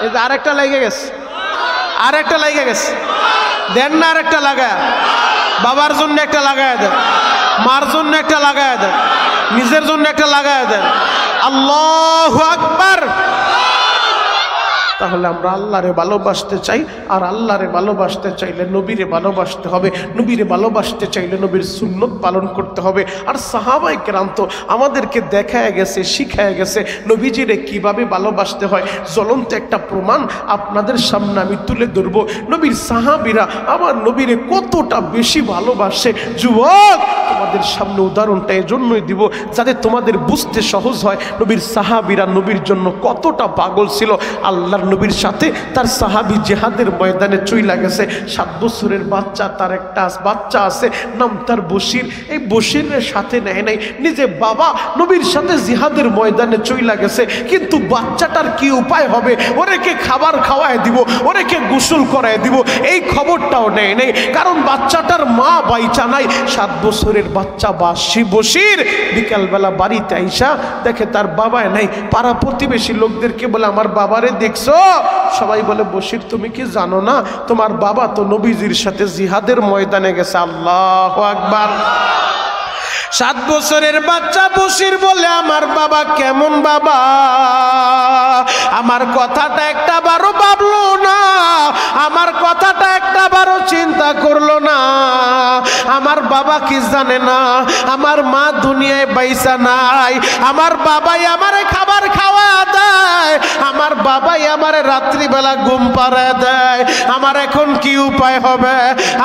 এই যে আরেকটা লেগে গেছে, আরেকটা লেগে গেছে, দেন না আরেকটা লাগায়। বাবার জন্য একটা লাগায় দেন, মার জন্য একটা লাগায় দেন, নিজের জন্য একটা লাগায় দেন। আল্লাহু আকবার। তাহলে আমরা আল্লাহরে ভালোবাসতে চাই, আর আল্লাহরে ভালোবাসতে চাইলে নবীরে ভালোবাসতে হবে, নবীরে ভালোবাসতে চাইলে নবীর সুন্নত পালন করতে হবে। আর সাহাবায়ে কেরাম তো আমাদেরকে দেখায় গেছে, শিখায় গেছে নবীজিরে কিভাবে ভালোবাসতে হয়। জ্বলন্ত একটা প্রমাণ আপনাদের সামনে আমি তুলে ধরবো। নবীর সাহাবীরা আমার নবীরে কতটা বেশি ভালোবাসে। যুবক, তোমাদের সামনে উদাহরণটা এজন্যই দিব যাতে তোমাদের বুঝতে সহজ হয় নবীর সাহাবীরা নবীর জন্য কতটা পাগল ছিল। আল্লাহর নবীর সাথে তার সাহাবী জিহাদের ময়দানে চইলা গেছে। 7 বছরের বাচ্চা, তার একটা বাচ্চা আছে নাম তার বশির। এই বশিরের সাথে নেয় নাই, নিজে বাবা নবীর সাথে জিহাদের ময়দানে চইলা গেছে। কিন্তু বাচ্চাটার কি উপায় হবে, ওরে কে খাবার খাওয়ায় দিব, ওরে কে গোসল করায় দিব, এই খবরটাও নেয় নাই। কারণ বাচ্চাটার মা বাইচা নাই। 7 বছরের বাচ্চা বশির বিকালবেলা বাড়িতে আইসা দেখে তার বাবায় নাই। পাড়া প্রতিবেশী লোকদেরকে বলে আমার বাবারে দেখছো? সবাই বলে বশির তুমি কি জানো না তোমার বাবা তো নবীজির সাথে জিহাদের ময়দানে গেছে। আল্লাহু আকবার। 7 বছরের বাচ্চা বশির বলে আমার বাবা কেমন বাবা, আমার কথাটা একটা বারো ভাবলো না, আমার কথাটা একটা বারো চিন্তা করলো না। আমার বাবা কি জানে না আমার মা দুনিয়ায় বাইসা নাই, আমার বাবাই আমারে খাবার খাওয়া দেয়, আমার বাবাই আমারে রাত্রিবেলা ঘুম পাড়ায় দেয়। আমার এখন কি উপায় হবে?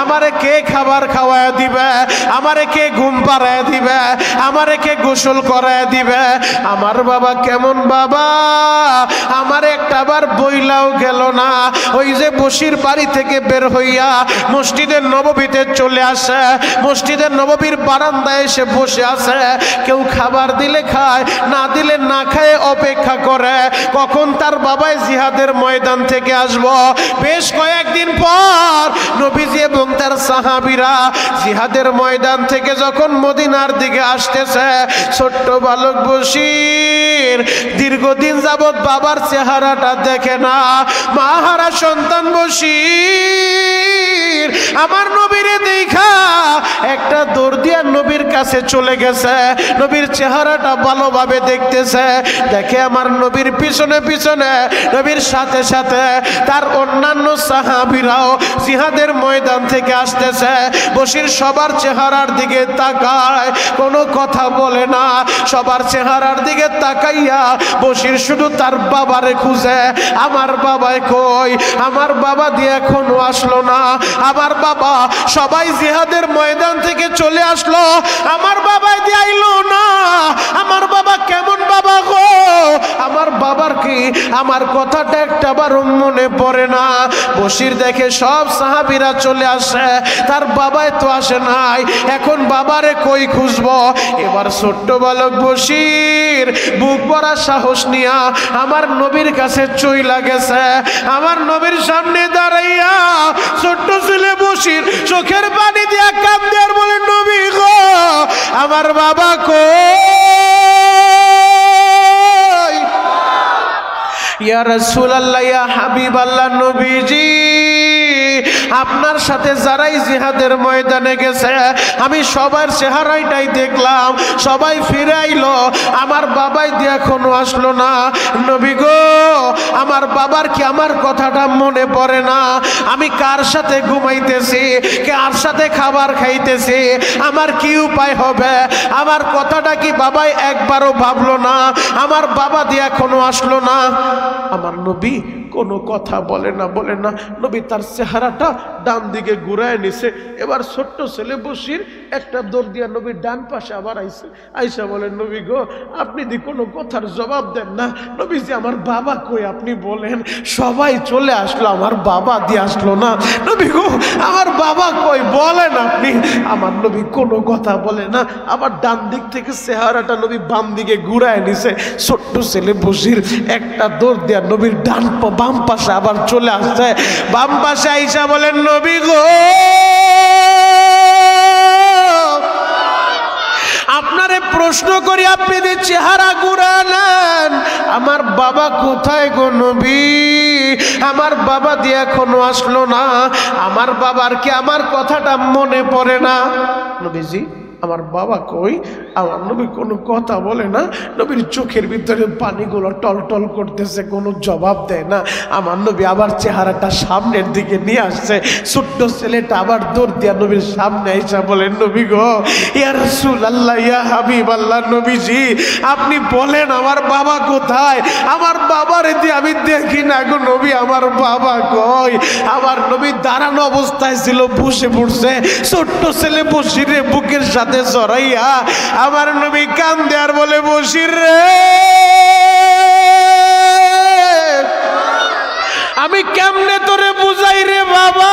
আমারে কে খাবার খাওয়ায় দিবে, আমারে কে ঘুম পাড়ায় দিবে, আমারে কে গোসল করায় দিবে? আমার বাবা কেমন বাবা, আমার একটাবার বইলাও গেল না। ওই যে বশির বাড়ি থেকে বের হইয়া মসজিদের নববীতে চলে আসে, মসজিদের নববীর বারান্দায় এসে বসে আছে। কেউ খাবার দিলে খায়, না দিলে না খায়, অপেক্ষা করে কখন তার বাবাই জিহাদের ময়দান থেকে আসবো। বেশ কয়েকদিন পর নবীজি এবং তার সাহাবীরা জিহাদের ময়দান থেকে যখন মদিনার দিকে আসতেছে, ছোট্ট বালক বশির দীর্ঘদিন যাবৎ বাবার চেহারাটা দেখে না। মাহারা সন্তান বশির আমার নবীরে দেখা একটা দৌড় দিয়া নবীর কাছে চলে গেছে। নবীর চেহারাটা ভালোভাবে দেখতেছে, দেখে আমার নবীর পিছনে পিছনে নবীর সাথে সাথে তার অন্যান্য সাহাবীরাও জিহাদের ময়দান থেকে আসতেছে। বশির সবার চেহারার দিকে তাকায়, কোনো কথা বলে না। সবার চেহারার দিকে তাকাইয়া বশির শুধু তার বাবারে খুঁজে। আমার বাবাই কই? আমার বাবা দিয়ে এখনো আসলো না। আমার বাবা সবাই জিহাদের ময়দান থেকে চলে আসলো, আমার বাবাই দিয়ে আইলো না। আমার বাবা কেমন বাবা গো? আমার বাবার কি আমার কথাটা একটাবার মনে পড়ে না। বশির দেখে সব সাহাবীরা চলে আসে, তার বাবাই তো আসে নাই। এখন বাবারে কই খুঁজবো? এবার ছোট্ট বালক বশির বুক ভরা সাহস নিয়া আমার নবীর কাছে চইলা গেছে। আমার নবীর সামনে দাঁড়াইয়া ছোট্ট ছেলে বশির চোখের পানি দিয়া কাঁদে আর বলে নবী গো আমার বাবা কই? ইয়া রাসূলুল্লাহ, ইয়া হাবিবাল্লাহ, নবীজি আপনার সাথে যারাই জিহাদের ময়দানে গেছে আমি সবার চেহারাটাই দেখলাম, সবাই ফিরে আইলো, আমার বাবাই দিয়ে এখনো আসলো না। নবী গো আমার বাবার কি আমার কথাটা মনে পড়ে না? আমি কার সাথে ঘুমাইতেছি, কার সাথে খাবার খাইতেছি, আমার কি উপায় হবে? আমার কথাটা কি বাবাই একবারও ভাবলো না? আমার বাবা দিয়ে এখনো আসলো না। আমার নবী কোনো কথা বলে না নবী তার চেহারাটা ডান দিকে ঘুরায় নিছে। এবার ছোট্ট ছেলে বসির একটা দৌড় দিয়া নবীর ডান পাশে আবার আইসা বলেন, নবী গো আপনি দি কোনো কথার জবাব দেন না। নবীজি আমার বাবা কই আপনি বলেন। সবাই চলে আসলো, আমার বাবা দিয়ে আসলো না। নবী গো আমার বাবা কই বলেন আপনি। আমার নবী কোনো কথা বলে না। আবার ডান দিক থেকে চেহারাটা নবী বাম দিকে ঘুরায় নিছে। ছোট্ট ছেলে বসির একটা দৌড় দিয়া নবীর বাম পাশে আবার চলে আসছে। বাম পাশে আইসা বলেন, নবী গো আপনারে প্রশ্ন করি, আপনি যে চেহারা ঘুরালেন আমার বাবা কোথায় গো নবী? আমার বাবা দিয়ে এখনো আসলো না। আমার বাবার কি আমার কথাটা মনে পড়ে না? নবীজি আমার বাবা কই? আমার নবী কোনো কথা বলে না। নবীর চোখের ভিতরে পানিগুলো টলটল করতেছে, কোনো জবাব দেয় না। আমার নবী আবার চেহারাটা সামনের দিকে নিয়ে আসছে। ছোট্ট ছেলেটা আবার দৌড় দিয়া নবীর সামনে আইসা বলেন, নবী গো ইয়া রাসূলুল্লাহ ইয়া হাবিবাল্লাহ, নবীজি আপনি বলেন আমার বাবা কোথায়? আমার বাবারে দিয়ে আমি দেখি না গো নবী, আমার বাবা কই? আমার নবী দাঁড়ানো অবস্থায় ছিল, বসে পড়ছে। ছোট্ট ছেলে বসিরে বুকের সাথে জড়াইয়া আমার নবী কান্দে আর বলে, বসির রে আমি কেমনে তোরে বুঝাই রে বাবা,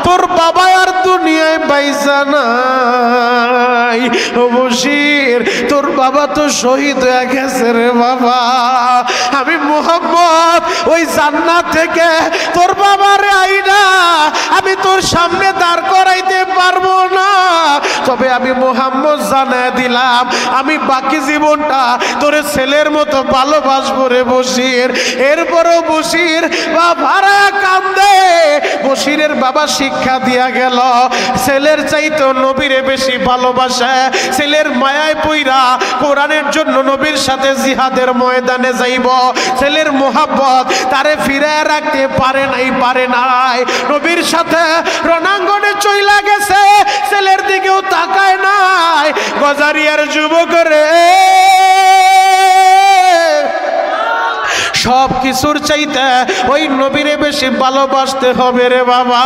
তোর বাবা আর দুনিয়ায় বাইসা নাই। ও বশির তোর বাবা তো শহীদ হয়ে গেছে রে বাবা। আমি মুহাম্মদ ওই জান্নাত থেকে তোর বাবারে আইনা আমি তোর সামনে দাঁড় করাইতে পারবো না। তবে আমি মুহাম্মদ জানায় দিলাম আমি বাকি জীবনটা তোরে ছেলের মতো ভালোবাসবো রে বশির। এরপরও বশির বাবারা কান্দে। বশিরের বাবা শিক্ষা দিয়া গেল, ছেলের চাইতো নবীরে বেশি ভালোবাসে। ছেলের মায়ায় পইরা কোরআনের জন্য নবীর সাথে জিহাদের ময়দানে যাইব। ছেলের মোহাব্বত তারে ফিরায় রাখতে পারে নাই। নবীর সাথে রণাঙ্গনে চইলা গেছে, ছেলের দিকেও তাকায় নাই। গজারিয়ার যুবক রে সব কিছুর চাইতে ওই নবীরে বেশি ভালোবাসতে হবে রে বাবা।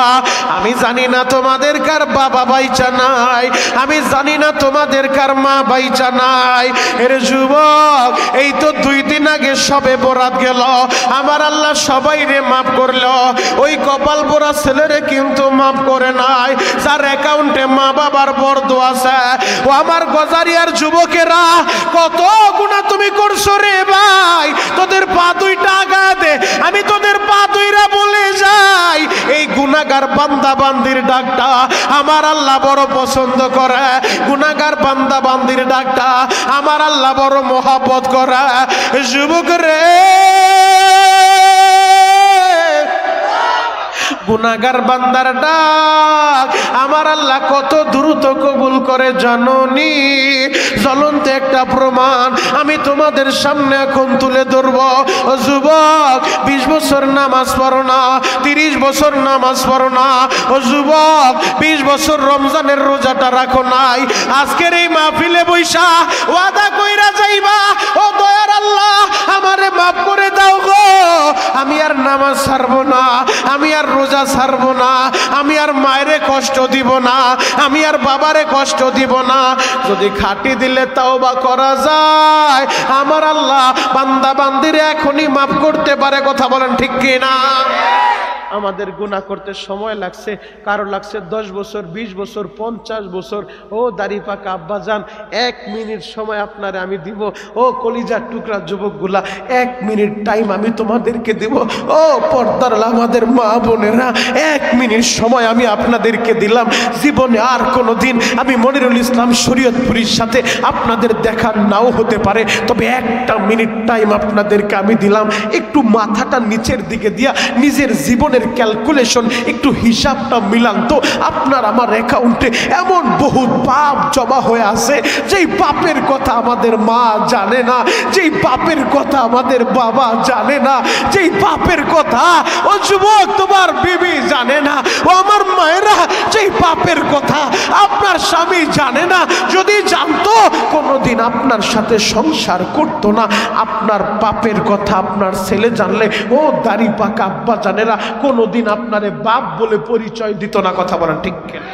আমি জানি না তোমাদের কার বাবা বাইচা নাই, আমি জানি না তোমাদের কার মা বাইচা নাই। এর যুবক এই তো 2 দিন আগে সবে বরাত গেল, আমার আল্লাহ সবাই রে মাফ করলো। ওই কপাল পোড়া ছেলেরে কিন্তু মাফ করে নাই, যার অ্যাকাউন্টে মা বাবার বর্দ আছে। ও আমার গজারিয়ার যুবকেরা কত গুনাহ তুমি করছো রে ভাই, তোদের পা দুইটা আগা দে, আমি তোদের পা দুইরা বলে যাই। এই গুনাহগার বান্দা বান্দির ডাকটা আমার আল্লাহ বড় পছন্দ করে। গুনাহগার বান্দা বান্দির ডাকটা আমার আল্লাহ বড় মহব্বত করে। যুবক রে গুনাহগার বান্দার ডাক আমার আল্লাহ কত দ্রুত কবুল করে জানোনি? জ্বলন্ত একটা প্রমাণ আমি তোমাদের সামনে এখন তুলে ধরব। যুবক 20 বছর নামাজ পড়ো না, 30 বছর নামাজ পড়ো না। ও যুবক 20 বছর রমজানের রোজাটা রাখো নাই। আজকের এই মাহফিলে বৈশা ওয়াদা কইরা যাইবা, ও দয়ার আল্লাহ আমারে মাফ করে দাও গো, আমি আর নামাজ ছাড়বো না, আমি আর রোজা ছাড়বো না, আমি আর মায়েরে কষ্ট দিব না, আমি আর বাবারে কষ্ট দিব না। যদি খাটি দিলে তাওবা করা যায় আমার আল্লাহ বান্দা বান্দিরে এখনই মাফ করতে পারে। কথা বলেন ঠিক কি না? আমাদের গুনাহ করতে সময় লাগছে, কারো লাগছে 10 বছর, 20 বছর, 50 বছর। ও দাড়ি পাকা আব্বাজান 1 মিনিট সময় আপনারে আমি দিব। ও কলিজার টুকরা যুবকগুলা 1 মিনিট টাইম আমি তোমাদেরকে দিব। ও পর্দার আমাদের মা বোনেরা 1 মিনিট সময় আমি আপনাদেরকে দিলাম। জীবনে আর কোনো দিন আমি মনিরুল ইসলাম শরীয়তপুরীর সাথে আপনাদের দেখা নাও হতে পারে, তবে 1 মিনিট টাইম আপনাদেরকে আমি দিলাম। একটু মাথাটা নিচের দিকে দিয়া নিজের জীবনে জীবনের ক্যালকুলেশন একটু হিসাবটা মিলান তো, আপনার আমার অ্যাকাউন্টে এমন বহুত পাপ জমা হয়ে আছে, যেই পাপের কথা আমাদের মা জানে না, যেই পাপের কথা আমাদের বাবা জানে না, যেই পাপের কথা ও যুবক তোমার বিবি জানে না, ও আমার মায়েরা, যেই পাপের কথা আপনার স্বামী জানে না, যদি জানতো কোনোদিন আপনার সাথে সংসার করতো না। আপনার পাপের কথা আপনার ছেলে জানলে, ও দাড়ি পাকা আব্বা জানেরা, কোনোদিন আপনারে বাপ বলে পরিচয় দিত না। কথা বলেন ঠিক কিনা?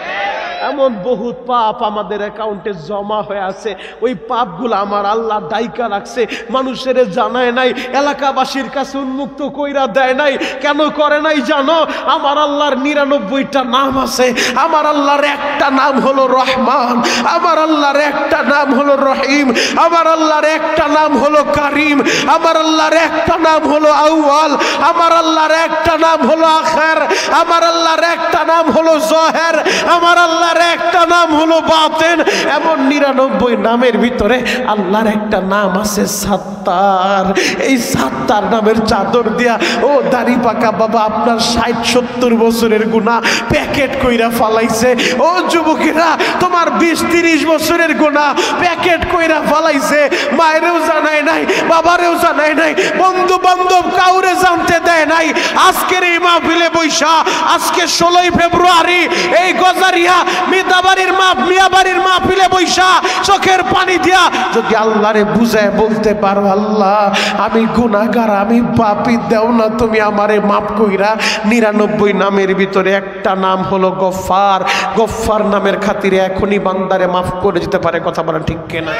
এমন বহুত পাপ আমাদের অ্যাকাউন্টে জমা হয়ে আছে, ওই পাপগুলো আমার আল্লাহ দায়িকা রাখছে, মানুষের জানায় নাই, এলাকাবাসীর কাছে উন্মুক্ত কইরা দেয় নাই। কেন করে নাই জানো? আমার আল্লাহর ৯৯টা নাম আছে, আমার আল্লাহর একটা নাম হলো রহমান, আমার আল্লাহর একটা নাম হলো রহিম, আমার আল্লাহর একটা নাম হলো কারিম, আমার আল্লাহর একটা নাম হলো আউয়াল, আমার আল্লাহর একটা নাম হলো আখের, আমার আল্লাহর একটা নাম হলো জহের, আমার আল্লাহ একটা নাম হলো বাতেন। এমন ৯৯ নামের ভিতরে আল্লাহর একটা নাম আছে সাত্তার। এই সাত্তার নামের চাদর দিয়া ও দাড়ি পাকা বাবা আপনার ৬০-৭০ বছরের গুনাহ প্যাকেট কইরা ফালাইছে। ও যুবকেরা, তোমার ২০-৩০ বছরের গুনাহ প্যাকেট কইরা ফালাইছে, মায়েরও জানায় নাই, বাবারেও জানায় নাই, বন্ধু বান্ধব কাউরে জানতে দেয় নাই। আজকের এই মাহফিলে বৈশা, আজকে ১৬ই ফেব্রুয়ারি, এই গজারিয়া মিদাবাড়ির মিয়াবাড়ির মাহফিলে বৈশা চোখের পানি দিয়া যদি আল্লাহরে বুঝায় বলতে পারো, আল্লাহ আমি গুনাহগার, আমি পাপী, দেও না তুমি আমারে মাফ কইরা। ৯৯ নামের ভিতরে একটা নাম হলো গফফার। গফফার নামের খাতিরে এখনই বান্দারে মাফ করে দিতে পারে। কথা বলেন ঠিক কিনা?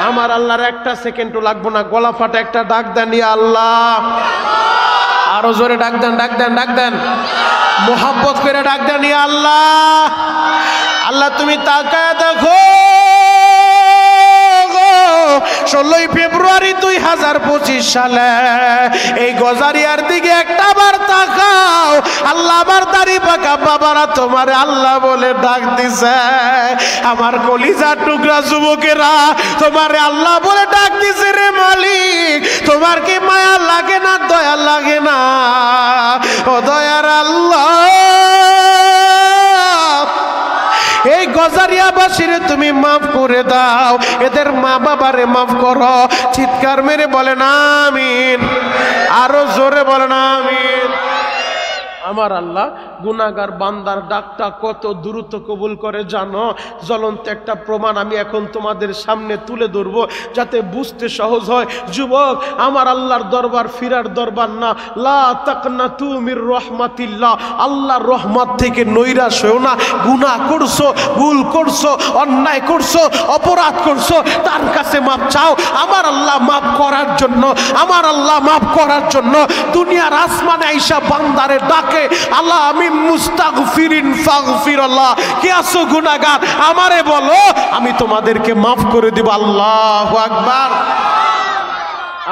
আমার আল্লাহর একটা সেকেন্ডও লাগবো না, গলা ফাটা একটা ডাক দেন, ইয়া আল্লাহ। আরো জোরে ডাক দেন, ডাক দেন, ডাক দেন, মোহাব্বত করে ডাক দেন, ইয়া আল্লাহ। আল্লাহ তুমি তাকায় দেখো, ১৬ই ফেব্রুয়ারি ২০২৫ সালে এই গজারিয়ার দিকে একটা বার তাকাও। আল্লাহ আমার দাড়ি পাকা বাবারা তোমারে আল্লাহ বলে ডাক দিছে। আমার কলিজার টুকরা যুবকেরা তোমারে আল্লাহ বলে ডাক দিছে। রে মালিক, তোমার কি মায়া লাগে না, দয়া লাগে না? ও দয়ার আল্লাহ, এই গজারিয়াবাসীরে তুমি মাফ করে দাও, এদের মা বাবারে মাফ করো। চিৎকার মেরে বলেন আমিন, আরো জোরে বলেন আমিন। আমার আল্লাহ গুনাহগার বান্দার ডাকটা কত দ্রুত কবুল করে জানো? জ্বলন্ত একটা প্রমাণ আমি এখন তোমাদের সামনে তুলে ধরবো যাতে বুঝতে সহজ হয়। যুবক, আমার আল্লাহর দরবার ফিরার দরবার না। লা তাকনাতু মির রাহমাতিল্লাহ, আল্লাহর রহমত থেকে নৈরাশ হও না। গুনাহ করছো, ভুল করছো, অন্যায় করছো, অপরাধ করছো, তার কাছে মাপ চাও। আমার আল্লাহ মাফ করার জন্য, আমার আল্লাহ মাফ করার জন্য দুনিয়ার আসমানে আইসা বান্দারে ডাকে, আল্লাহ আমি মুস্তাগফিরিন ফাগফিরাল্লাহ। কে আছো গুনাহগার, আমারে বলো, আমি তোমাদেরকে মাফ করে দিব। আল্লাহু আকবার।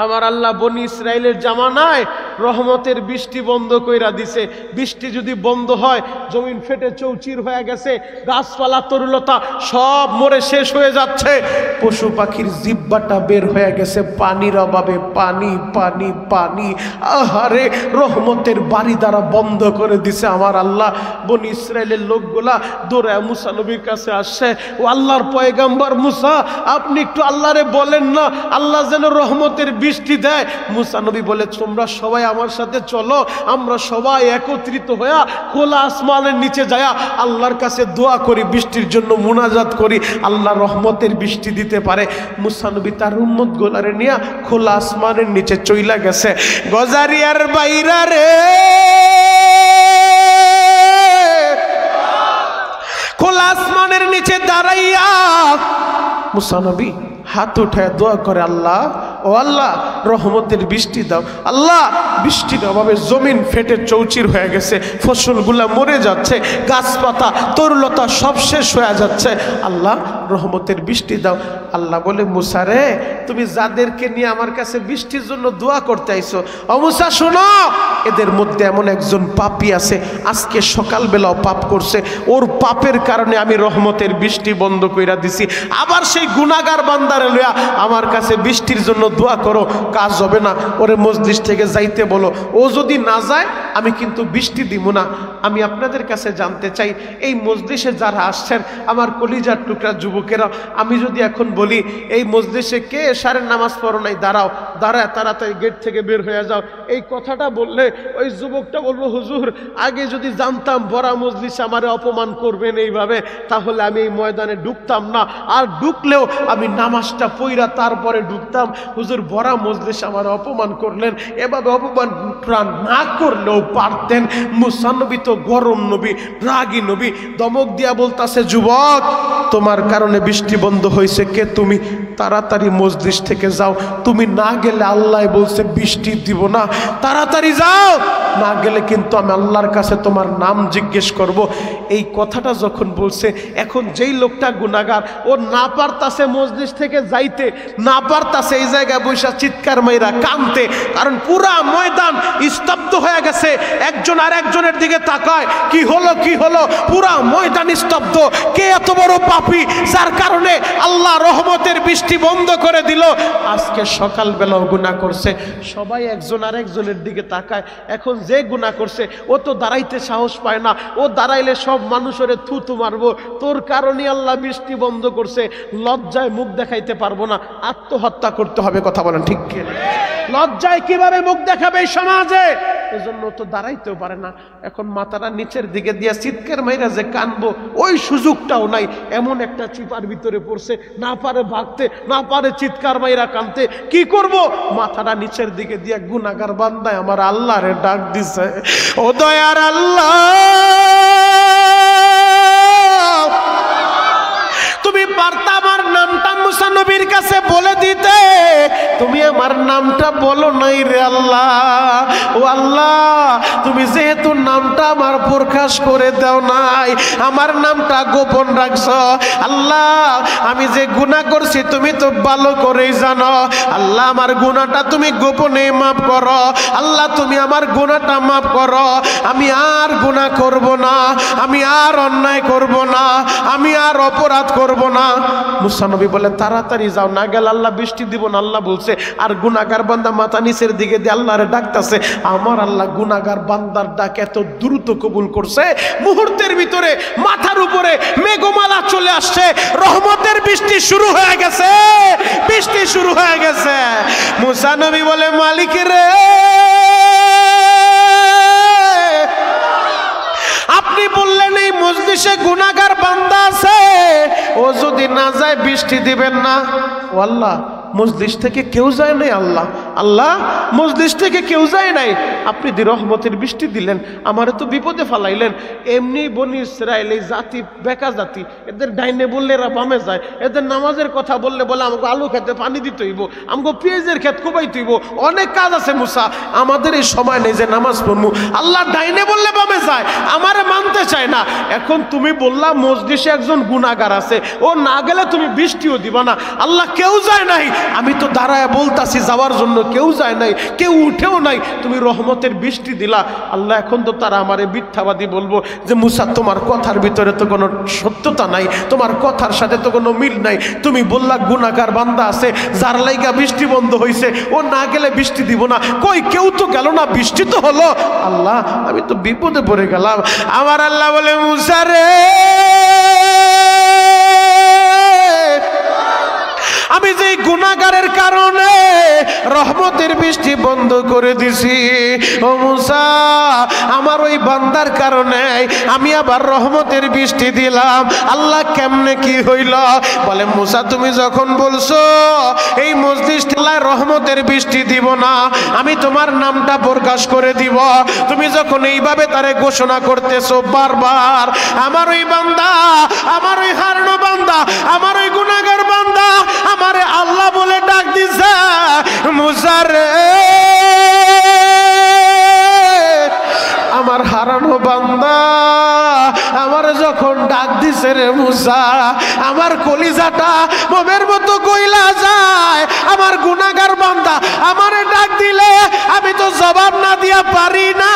আমার আল্লাহ বনি ইসরাইলের জামানায় রহমতের বৃষ্টি বন্ধ কইরা দিছে। বৃষ্টি যদি বন্ধ হয়, জমিন ফেটে চৌচির হয়ে গেছে, গাছপালা তরুলতা সব মরে শেষ হয়ে যাচ্ছে, পশু পাখির জিব্বাটা বের হয়ে গেছে পানির অভাবে। পানি পানি পানি, আহারে রহমতের বাড়ি দ্বারা বন্ধ করে দিছে আমার আল্লাহ। বনি ইসরাইলের লোকগুলা দৌড়ায় মুসা নবীর কাছে আসছে, ও আল্লাহর পয়গাম্বর মুসা, আপনি একটু আল্লাহরে বলেন না আল্লাহ যেন রহমতের বৃষ্টি দেয়। মুসা নবী বলে, তোমরা সবাই আমার সাথে চলো, আমরা সবাই একত্রিত হইয়া খোলা আসমানের নিচে যায়া আল্লাহর কাছে দোয়া করি, বৃষ্টির জন্য মুনাজাত করি, আল্লাহ রহমতের বৃষ্টি দিতে পারে। মুসা নবী তার উম্মত গোলারে নিয়া খোলা আসমানের নিচে চইলা গেছে। গজারিয়ার বাইরা রে, খোলা আসমানের নিচে দাঁড়াইয়া মুসা নবী হাত উঠায় দোয়া করে, আল্লাহ, ও আল্লাহ রহমতের বৃষ্টি দাও। আল্লাহ বৃষ্টির অভাবে জমিন ফেটে চৌচির হয়ে গেছে, ফসলগুলা মরে যাচ্ছে, গাছপাতা তরুলতা সব শেষ হয়ে যাচ্ছে, আল্লাহ রহমতের বৃষ্টি দাও। আল্লাহ বলে, মুসা রে, তুমি যাদেরকে নিয়ে আমার কাছে বৃষ্টির জন্য দোয়া করতে আইছো, ও মুসা শোনো, এদের মধ্যে এমন একজন পাপী আছে, আজকে সকালবেলাও পাপ করছে, ওর পাপের কারণে আমি রহমতের বৃষ্টি বন্ধ কইরা দিছি। আবার সেই গুনাহগার বান্দারে লইয়া আমার কাছে বৃষ্টির জন্য দোয়া করো, কাজ হবে না, ওরে মজলিস থেকে যাইতে বলো। ও যদি না যায় আমি কিন্তু বৃষ্টি দিব না। আমি আপনাদের কাছে জানতে চাই, এই মজলিসে যারা আসছেন আমার কলিজার টুকরা যুবকেরা, আমি যদি এখন বলি এই মজলিসে কে এশারের নামাজ পড়ো নাই, দাঁড়াও, দাঁড়ায় তাড়াতাড়ি গেট থেকে বের হয়ে যাও, এই কথাটা বললে ওই যুবকটা বলবো, হুজুর আগে যদি জানতাম বড় মজলিসে আমারে অপমান করবেন এইভাবে, তাহলে আমি এই ময়দানে ঢুকতাম না, আর ঢুকলেও আমি নামাজটা পইরা তারপরে ঢুকতাম। হুজুর বড় মজলিসে আমার অপমান করলেন, এভাবে অপমান না করলেও পারতেন। মুসা নবী তো গরম নবী, রাগী নবী, ধমক দিয়া বলতাছে, যুবক তোমার কারণে বৃষ্টি বন্ধ হয়েছে, কে তুমি? তাড়াতাড়ি মজলিস থেকে যাও, তুমি না গেলে আল্লাহ বলছে বৃষ্টি দিব না, তাড়াতাড়ি যাও, না গেলে কিন্তু আমি আল্লাহর কাছে তোমার নাম জিজ্ঞেস করব। এই কথাটা যখন বলছে, এখন যেই লোকটা গুনাহগার, ও না পারতাছে মজলিস থেকে যাইতে, না পারতাছে এই জায়গায় বৈশা চিৎকার মাইরা কানতে, কারণ পুরা ময়দান স্তব্ধ হয়ে গেছে। একজন আর একজনের দিকে তাকায়, কি হলো কি হলো, পুরা ময়দান স্তব্ধ। কে এত বড় পাপী যার কারণে আল্লাহ রহমতের বৃষ্টি বন্ধ করে দিল? আজকে সকালবেলাও গুনাহ করছে, সবাই একজন আর একজনের দিকে তাকায়। এখন যে গুনাহ করছে ও তো দাঁড়াইতে সাহস পায় না, ও দাঁড়াইলে সব মানুষের থুতু মারবো, তোর কারণে আল্লাহ বৃষ্টি বন্ধ করছে। লজ্জায় মুখ দেখাইতে পারবো না, আত্মহত্যা করতে হবে। কথা বলেন ঠিক কি? লজ্জায় কিভাবে মুখ দেখাবে এই সমাজে? এজন্য তো দাঁড়াইতেও পারে না। এখন মাথাটা নিচের দিকে দিয়া চিৎকার মাইরা যে কানবো, ওই সুযোগটাও নাই। এমন একটা চিপার ভিতরে পড়ছে, না পারে ভাগতে, না পারে চিৎকার মাইরা কানতে। কি করব? মাথাটা নিচের দিকে দিয়া গুনাহগার বান্দায় আমার আল্লাহরে ডাক দিছে, ও দয়ার আল্লাহ, তুমি পারতা আমার নামটা মুসা নবীর কাছে বলে দিতে, তুমি আমার নামটা বলো নাই রে আল্লাহ। ও আল্লাহ, তুমি যেহেতু নামটা আমার প্রকাশ করে দাও নাই, আমার নামটা গোপন রাখছো, আল্লাহ আমি যে গুনাহ করছি তুমি তো ভালো করেই জানো। আল্লাহ আমার গুনাহটা তুমি গোপনে মাফ করো, আল্লাহ তুমি আমার গুনাহটা মাফ করো। আমি আর গুনাহ করব না, আমি আর অন্যায় করব না, আমি আর অপরাধ করব না। মুসা নবী বলে, তাড়াতাড়ি যাও, না গেলে আল্লাহ বৃষ্টি দিব না। আল্লাহ বলছে, আর গুনাহগার বান্দা মাথা নিচের দিকে দিয়ে আল্লাহরে ডাকতেছে। আমার আল্লাহ গুনাহগার বান্দার ডাক এত দ্রুত কবুল করছে, মুহূর্তের ভিতরে মাথার উপরে মেঘমালা চলে আসছে, রহমতের বৃষ্টি শুরু হয়ে গেছে, বৃষ্টি শুরু হয়ে গেছে। মুসা নবী বলে, মালিক রে, আপনি বললেন এই মজলিসে গুনাহগার বান্দা আছে, ও যদি না যায় বৃষ্টি দিবেন না। ও আল্লাহ, মজলিস থেকে কেউ যায় নাই। আল্লাহ, আল্লাহ মজলিস থেকে কেউ যায় নাই, আপনি দি রহমতের বৃষ্টি দিলেন, আমারে তো বিপদে ফালাইলেন। এমনি বনি ইসরাইল এই জাতি বেকা জাতি, এদের ডাইনে বললে এরা বামে যায়, এদের নামাজের কথা বললে বলে আমাকে আলু খেতে পানি দিতে হইব, আমাকে পেঁয়াজের ক্ষেত কোবাইতে হইব, অনেক কাজ আছে মুসা, আমাদের এই সময় নেই যে নামাজ পড়বো। আল্লাহ ডাইনে বললে বামে যায়, আমারে মানতে চায় না। এখন তুমি বললা মজলিসে একজন গুনাহগার আছে, ও না গেলে তুমি বৃষ্টিও দিবা না। আল্লাহ কেউ যায় নাই, আমি তো দাঁড়ায় বলতাছি যাওয়ার জন্য, কেউ যায় নাই, কেউ উঠেও নাই, তুমি রহমতের বৃষ্টি দিলা। আল্লাহ এখন তো তারা আমারে মিথ্যাবাদী বলবো যে মুসা তোমার কথার ভিতরে তো কোনো সত্যতা নাই, তোমার কথার সাথে তো কোনো মিল নাই। তুমি বললা গুনাহগার বান্দা আছে যার লাইগা বৃষ্টি বন্ধ হয়েছে, ও না গেলে বৃষ্টি দিব না। কই কেউ তো গেল না, বৃষ্টি তো হলো। আল্লাহ আমি তো বিপদে পড়ে গেলাম। আমার আল্লাহ বলে, মুসা রে, আমি যে গুনাহগারের কারণে রহমতের বৃষ্টি বন্ধ করে দিছি, ও মুসা আমার ওই বান্দার কারণে আমি আবার রহমতের বৃষ্টি দিলাম। আল্লাহ কেমনে কি হইল? বলে, মুসা তুমি যখন বলছো এই মজলিস টিলায় রহমতের বৃষ্টি দিব না, আমি তোমার নামটা প্রকাশ করে দিব, তুমি যখন এইভাবে তারে ঘোষণা করতেছো বারবার, আমার ওই বান্দা, আমার ওই হারানো বান্দা, আমার ওই গুনাহগার বান্দা আমারে আল্লাহ বলে ডাক দিছে, মুসা রে, আমার হারানো বান্দা আমার যখন ডাক দিছে রে মুসা, আমার কলিজাটা মোমের মতো কইলা যায়, আমার আমার গুনাহগার বান্দা আমারে ডাক দিলে আমি তো জবাব না দিয়া পারি না।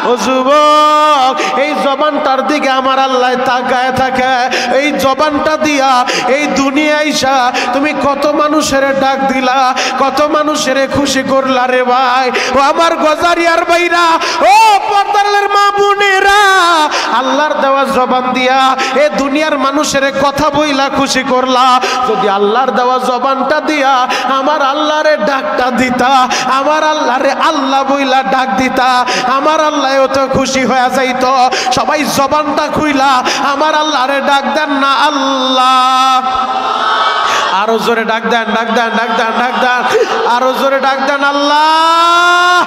ও যুবক, এই জবানটার দিকে আমার আল্লাহ তাকায় থাকে। এই জবানটা দিয়া এই দুনিয়ায় আইসা তুমি কত মানুষের ডাক দিলা, কত মানুষের খুশি করলা রে ভাই। ও আমার গজারিয়ার ভাইরা, ও পর্দারের মা বোনেরা, আল্লাহর দেওয়া জবান দিয়া এ দুনিয়ার মানুষের কথা বইলা খুশি করলা। যদি আল্লাহর দেওয়া জবানটা দিয়া আমার আল্লাহরে ডাকটা দিতা, আমার আল্লাহরে আল্লাহ বইলা ডাক দিতা, আমার আল্লাহও তো খুশি হয়ে যাইতো। সবাই জবানটা খুইলা আমার আল্লাহরে ডাক দেন না আল্লাহ। আরো জোরে ডাক দেন, ডাক দেন, ডাক দেন, ডাক দেন, আরো জোরে ডাক দেন আল্লাহ।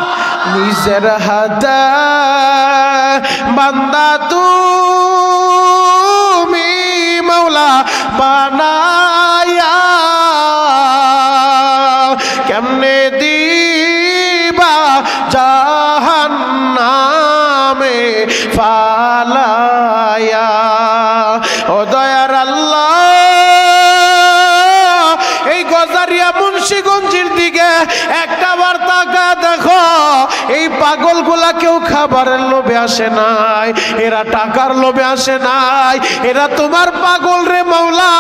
নিজের হাতে বান্দা তুমি মাওলা বানায়া কেমনে দিবা জাহান্নামে ফালায়া। ও দয়ার আল্লাহ, এই গজারিয়া মুন্সিগঞ্জের দিকে একটা বার তাকা দেখো। এই পাগলগুলা কেউ খাবারের লোভে আসে নাই, এরা টাকার লোভে আসে নাই, এরা তোমার পাগল রে মাওলা,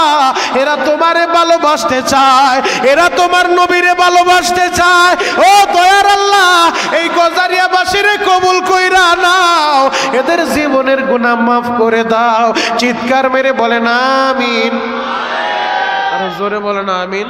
এরা তোমারে ভালোবাসতে চায়, এরা তোমার নবীরে ভালোবাসতে চায়। ও দয়ার আল্লাহ, এই গজারিয়াবাসীরে কবুল কইরা নাও, এদের জীবনের গুনাহ মাফ করে দাও। চিৎকার মেরে বলেন আমিন। আরো জোরে বলেন আমিন।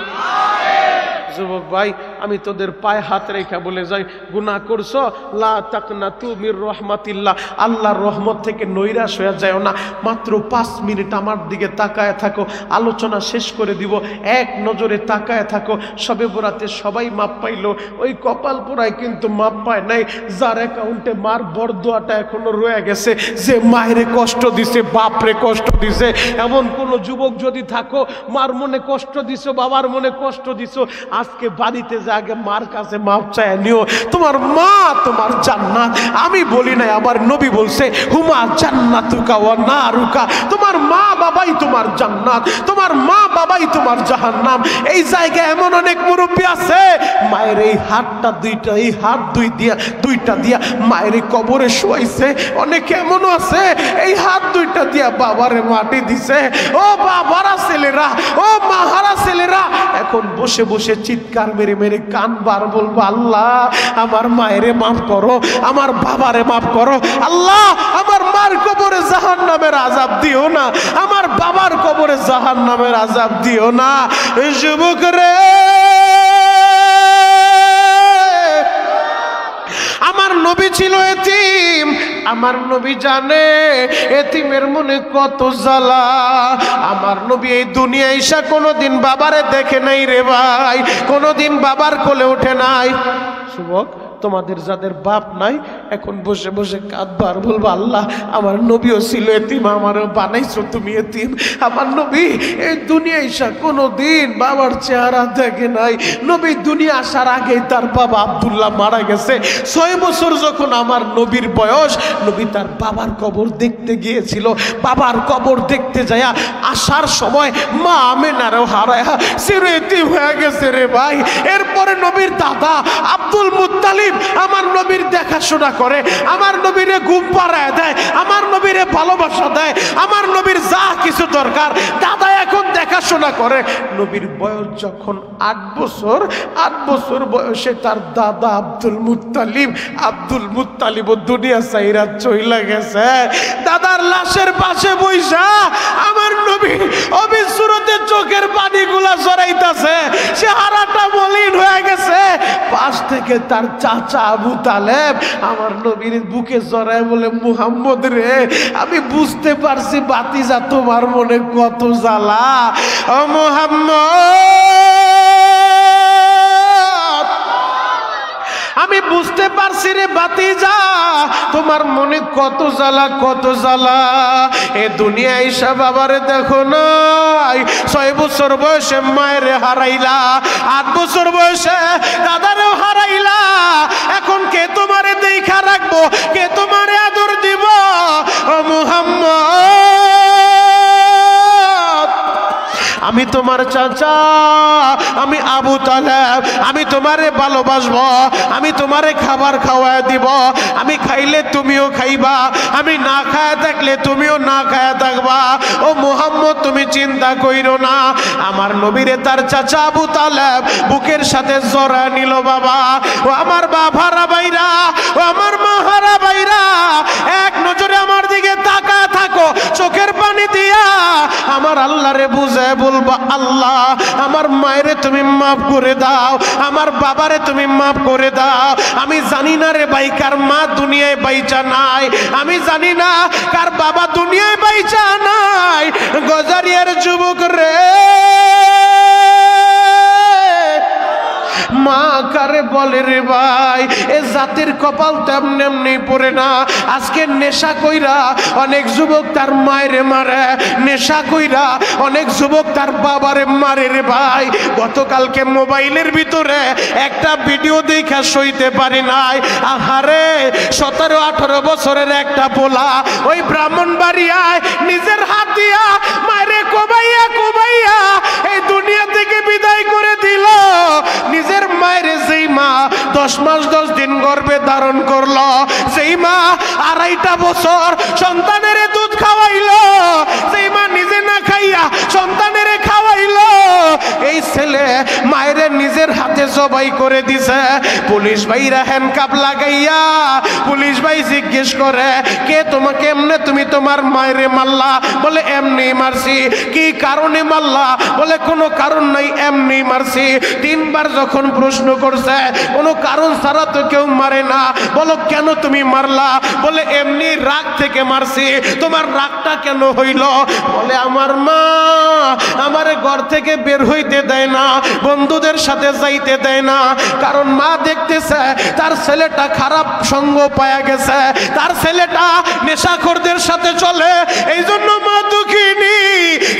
যুবক ভাই, আমি তোদের পায়ে হাত রেখা বলে যাই, গুনাহ করছো, লা তাকনাতু মির রাহমাতিল্লাহ, আল্লাহর রহমত থেকে নৈরাশ হয়ে যায় না। মাত্র 5 মিনিট আমার দিকে তাকায় থাকো, আলোচনা শেষ করে দিব। এক নজরে তাকায় থাকো। সবে বরাতে সবাই মাপ পাইলো, ওই কপাল পোড়ায় কিন্তু মাপ পায় নাই। যার অ্যাকাউন্টে মার বরদোয়াটা এখনো রয়ে গেছে, যে মায়েরে কষ্ট দিছে, বাপরে কষ্ট দিছে, এমন কোন যুবক যদি থাকো, মার মনে কষ্ট দিছো, বাবার মনে কষ্ট দিছো, আজকে বাড়িতে যে আগে মার কাছে মাপ চায় নিও। তোমার মা তোমার জান্নাত। আমি বলি নাই, আমার নবী বলছে হুমা জান্নাতুকা ওয়া নারুকা। তোমার মা বাবাই তোমার জান্নাত, তোমার মা বাবাই তোমার জাহান্নাম। এই জায়গায় এমন অনেক মুরব্বী আছে, মায়ের এই হাতটা দুইটা, এই হাত দুইটা দিয়া মায়ের কবরে শোয়াইছে। অনেকে এমনও আছে এই হাত দুইটা দিয়া বাবারে মাটি দিছে। ও বাবারা ছেলেরা, ও মাহারা ছেলেরা, এখন বসে বসে চিৎকার মেরে মেরে কান বার বলবো, আল্লাহ আমার মায়েরে মাফ করো, আমার বাবারে মাফ করো। আল্লাহ আমার মার কবরে জাহান্নামের আযাব দিও না, আমার বাবার কবরে জাহান্নামের আযাব দিও না। যুবক রে, আমার নবী ছিল এতিম, আমার নবী জানে এতিমের মনে কত জ্বালা। আমার নবী এই দুনিয়ায় এসে কোনোদিন বাবারে দেখে নাই রে ভাই, কোনোদিন বাবার কোলে ওঠে নাই। যুবক, তোমাদের যাদের বাপ নাই এখন বসে বসে কাঁদবার, বলবো আল্লাহ আমার নবীও ছিল এতিম, আমারও বানাইছো তুমি এতিম। আমার নবী এই দুনিয়ায় এসে কোনোদিন বাবার চেহারা দেখে নাই। নবী দুনিয়া আসার আগেই তার বাবা আব্দুল্লাহ মারা গেছে। 6 বছর যখন আমার নবীর বয়স, নবী তার বাবার কবর দেখতে গিয়েছিল। বাবার কবর দেখতে যায়া আসার সময় মা আমেনারও হারায়া চির এতিম হয়ে গেছে রে ভাই। এরপরে নবীর দাদা আব্দুল মুত্তালিব আমার নবীর দেখাশোনা করে, আমার নবীরে ঘুম পাড়ায় দেয়, আমার নবীরে ভালোবাসা দেয়, আমার নবীর যা কিছু দরকার দাদা এখন দেখাশোনা করে। নবীর বয়স যখন 8 বছর, 8 বছর বয়সে তার দাদা আব্দুল মুত্তালিব দুনিয়া ছাইরা চইলা গেছে। দাদার লাশের পাশে বইসা আমার নবী অবিশ্রুতে চোখের পানিগুলা জড়াইতাছে, চেহারাটা মলিন হয়ে গেছে। পাশ থেকে তার চাচা আবু তালেব আমার নবীর বুকে জড়ায় বলে, মুহাম্মদ রে, আমি বুঝতে পারছি বাতিজা তোমার মনে কত জ্বালা। ও মুহাম্মদ, আমি বুঝতে পারছি রে বাতিজা, তোমার মনে কত জ্বালা, কত জ্বালা। এ দুনিয়ায় এসে বাবারে দেখো নাই, 6 বছর বয়সে মায়েরে হারাইলা, 8 বছর বয়সে দাদারেও হারাইলা। এখন কে তোমারে দেখা রাখবো, কে তোমারে আদর দিব? ও মুহাম্মদ, আমি তোমার চাচা, আমি আবু তালেব, আমি তোমারে ভালোবাসবো, আমি তোমারে খাবার খাওয়ায় দিব, আমি খাইলে তুমিও খাইবা, আমি না খায়া থাকলে তুমিও না খায়া থাকবা। ও মুহাম্মদ তুমি চিন্তা কইরো না। আমার নবীরে তার চাচা আবু তালেব বুকের সাথে জড়া নিল বাবা। ও আমার বাবারা বাইরা, ও আমার মাহারা বাইরা, এক নজরে আমার দিকে তাকায় থাকো, চোখের পানি দিয়া আমার আল্লাহরে বুঝায় বলবা, আল্লাহ আমার মায়েরে তুমি মাফ করে দাও, আমার বাবারে তুমি মাফ করে দাও। আমি জানি না রে ভাই কার মা দুনিয়ায় বাইচা নাই, আমি জানি না কার বাবা দুনিয়ায় বাইচা নাই। গজারিয়ার যুবক রে, মা কারে বলে রে ভাই, এ জাতির কপাল তেমনি এমনি পড়ে না। আজকে নেশা কইরা অনেক যুবক তার মায়েরে মারে, নেশা কইরা অনেক যুবক তার বাবারে মারে রে ভাই। গতকালকে মোবাইলের ভিতরে একটা ভিডিও দেখা সইতে পারি নাই। আহারে 17-18 বছরের একটা পোলা ওই ব্রাহ্মণবাড়িয়ায় নিজের হাত দিয়া মায়েরে কোবাইয়া কোবাইয়া এই দুনিয়া থেকে বিদায় করে দিল। নিজের মায়ের যেই মা 10 মাস 10 দিন গর্ভে ধারণ করলো, যেই মা 2.5 বছর সন্তানের দুধ খাওয়াইলো, যেই মা নিজে না খাইয়া সন্তানের খাওয়াইলো, এই ছেলে মায়ের নিজের হাতে জবাই করে দিছে। পুলিশ ভাইরা হ্যান্ডকাপ লাগাইয়া পুলিশ ভাই জিজ্ঞেস করে, কে তোমাকে এমনে, তুমি তোমার মায়েরে মারলা? বলে এমনি মারছি। কি কারণে মারলা? বলে কোনো কারণ নাই, এমনি মারছি। 3 বার যখন প্রশ্ন করছে, কোনো কারণ ছাড়া তো কেউ মারে না। বলো কেন তুমি মারলা? বলে এমনি রাগ থেকে মারছি। তোমার রাগটা কেন হইল? বলে আমার মা আমারে ঘর থেকে বের হইতে দেয় না, বন্ধুদের সাথে যাইতে দেয় না, কারণ মা দেখতেছে তার ছেলেটা খারাপ সঙ্গ পায়া গেছে, তার ছেলেটা নেশাখোরদের সাথে চলে, এই জন্য মা দুঃখিনী।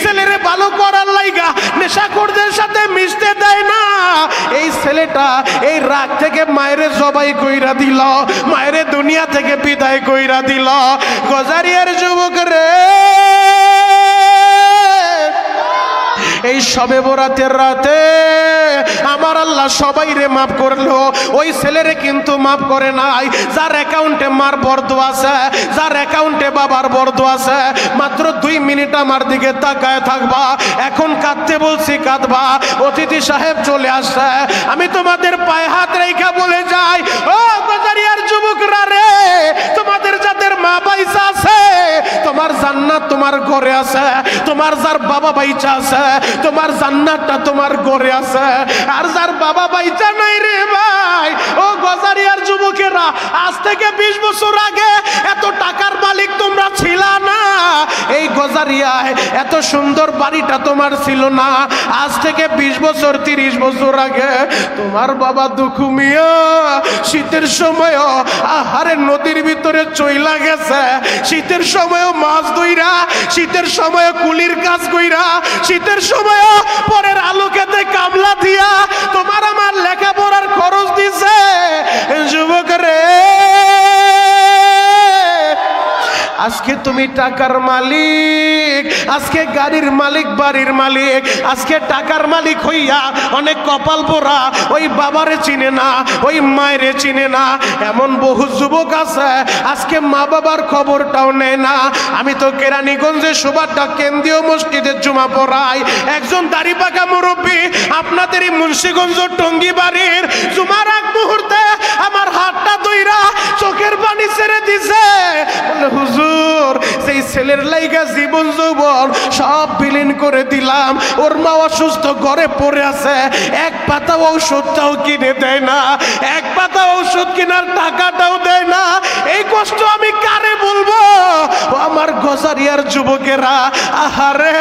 ছেলেরে ভালো করার লাইগা নেশাখোরদের সাথে মিশতে দেয় না। এই ছেলেটা এই রাগ থেকে মায়েরে জবাই কইরা দিল, মায়েরে দুনিয়া থেকে বিদায় কইরা দিল। গজারিয়ার যুবক রে, এই শবে বরাতের রাতে আমার আল্লাহ সবাইরে মাফ করলো, ওই ছেলেরে কিন্তু মাফ করে নাই যার অ্যাকাউন্টে মার বর্দ আছে, যার অ্যাকাউন্টে বাবার বর্দ আছে। মাত্র 2 মিনিট আমার দিকে তাকায় থাকবা, এখন কাঁদতে বলছি কাঁদবা। অতিথি সাহেব চলে আসছে, আমি তোমাদের পায়ে হাত রেখা বলে যাই, ও গজারিয়ার যুবকরা রে, তোমাদের যাদের মা বাইচা আছে, তোমার জান্নাত তোমার ঘরে আছে, তোমার যার বাবা বাইচা আছে, তোমার জান্নাতটা তোমার ঘরে আছে। আর যার বাবা বাইচা নাই রে ভাই, ও গজারিয়ার যুবকেরা, আজ থেকে 20 বছর আগে এত টাকার মালিক তোমরা ছিলা না, এই গজারিয়ায় এত সুন্দর বাড়িটা তোমার ছিল না। আজ থেকে 20 বছর 30 বছর আগে তোমার বাবা দুখু মিয়া শীতের সময় আহারে নদীর ভিতরে চইলা গেছে, শীতের সময় মাছ ধইরা, শীতের সময় কুলির কাজ কইরা, শীতের সময় পরের আলু খেতে কামলা দিয়া তোমার আমার লেখাপড়ার খরচ দিছে। যুবক রে, আজকে তুমি টাকার মালিক, আজকে গাড়ির মালিক, বাড়ির মালিক, আজকে টাকার মালিক হইয়া অনেক কপাল পোড়া ওই বাবারে চিনে না, ওই মায়েরে চিনে না। এমন বহু যুবক আছে আজকে মা বাবার খবরটাও নেয় না। আমি তো কেরানীগঞ্জে সুবাড্ডা কেন্দ্রীয় মসজিদের জুমা পড়াই, একজন দাড়ি পাকা মুরব্বী আপনাদের এই মুন্সিগঞ্জ টঙ্গী বাড়ির জুমার এক মুহূর্তে আমার হাতটা ধইরা চোখের পানি ছেড়ে দিছে। বলে হুজুর, সেই ছেলের লাইগা জীবন যৌবন সব বিলীন করে দিলাম, ওর মা অসুস্থ ঘরে পড়ে আছে, এক পাতা ঔষধটাও কিনে দেয় না, এক পাতা ঔষধ কেনার টাকাটাও দেয় না। এই কষ্ট আমি কারে বলবো? ও আমার গজারিয়ার যুবকেরা, আহারে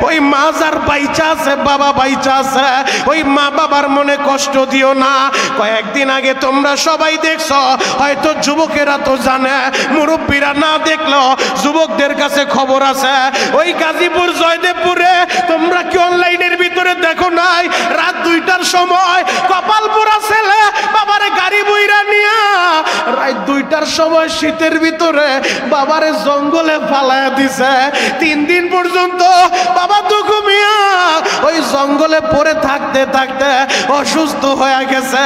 ওই মা যার বাইচা আছে, বাবা বাইচা আছে, ওই মা বাবার মনে কষ্ট দিও না। কয়েকদিন আগে তোমরা সবাই দেখছো, হয়তো যুবকেরা তো জানে, মুরব্বীরা না দেখলো যুবকদের কাছে খবর আছে। ওই গাজীপুর জয়দেবপুরে তোমরা কি অনলাইনের ভিতরে দেখো নাই, রাত 2টার সময় কপাল পোড়া ছেলে বাবারে গাড়ি বইরা নিয়া রাত 2টার সময় শীতের ভিতরে বাবারে জঙ্গলে ফালায়া দিছে। 3 দিন পর্যন্ত বাবা দুঃখু মিয়া ওই জঙ্গলে পড়ে থাকতে থাকতে অসুস্থ হয়ে গেছে।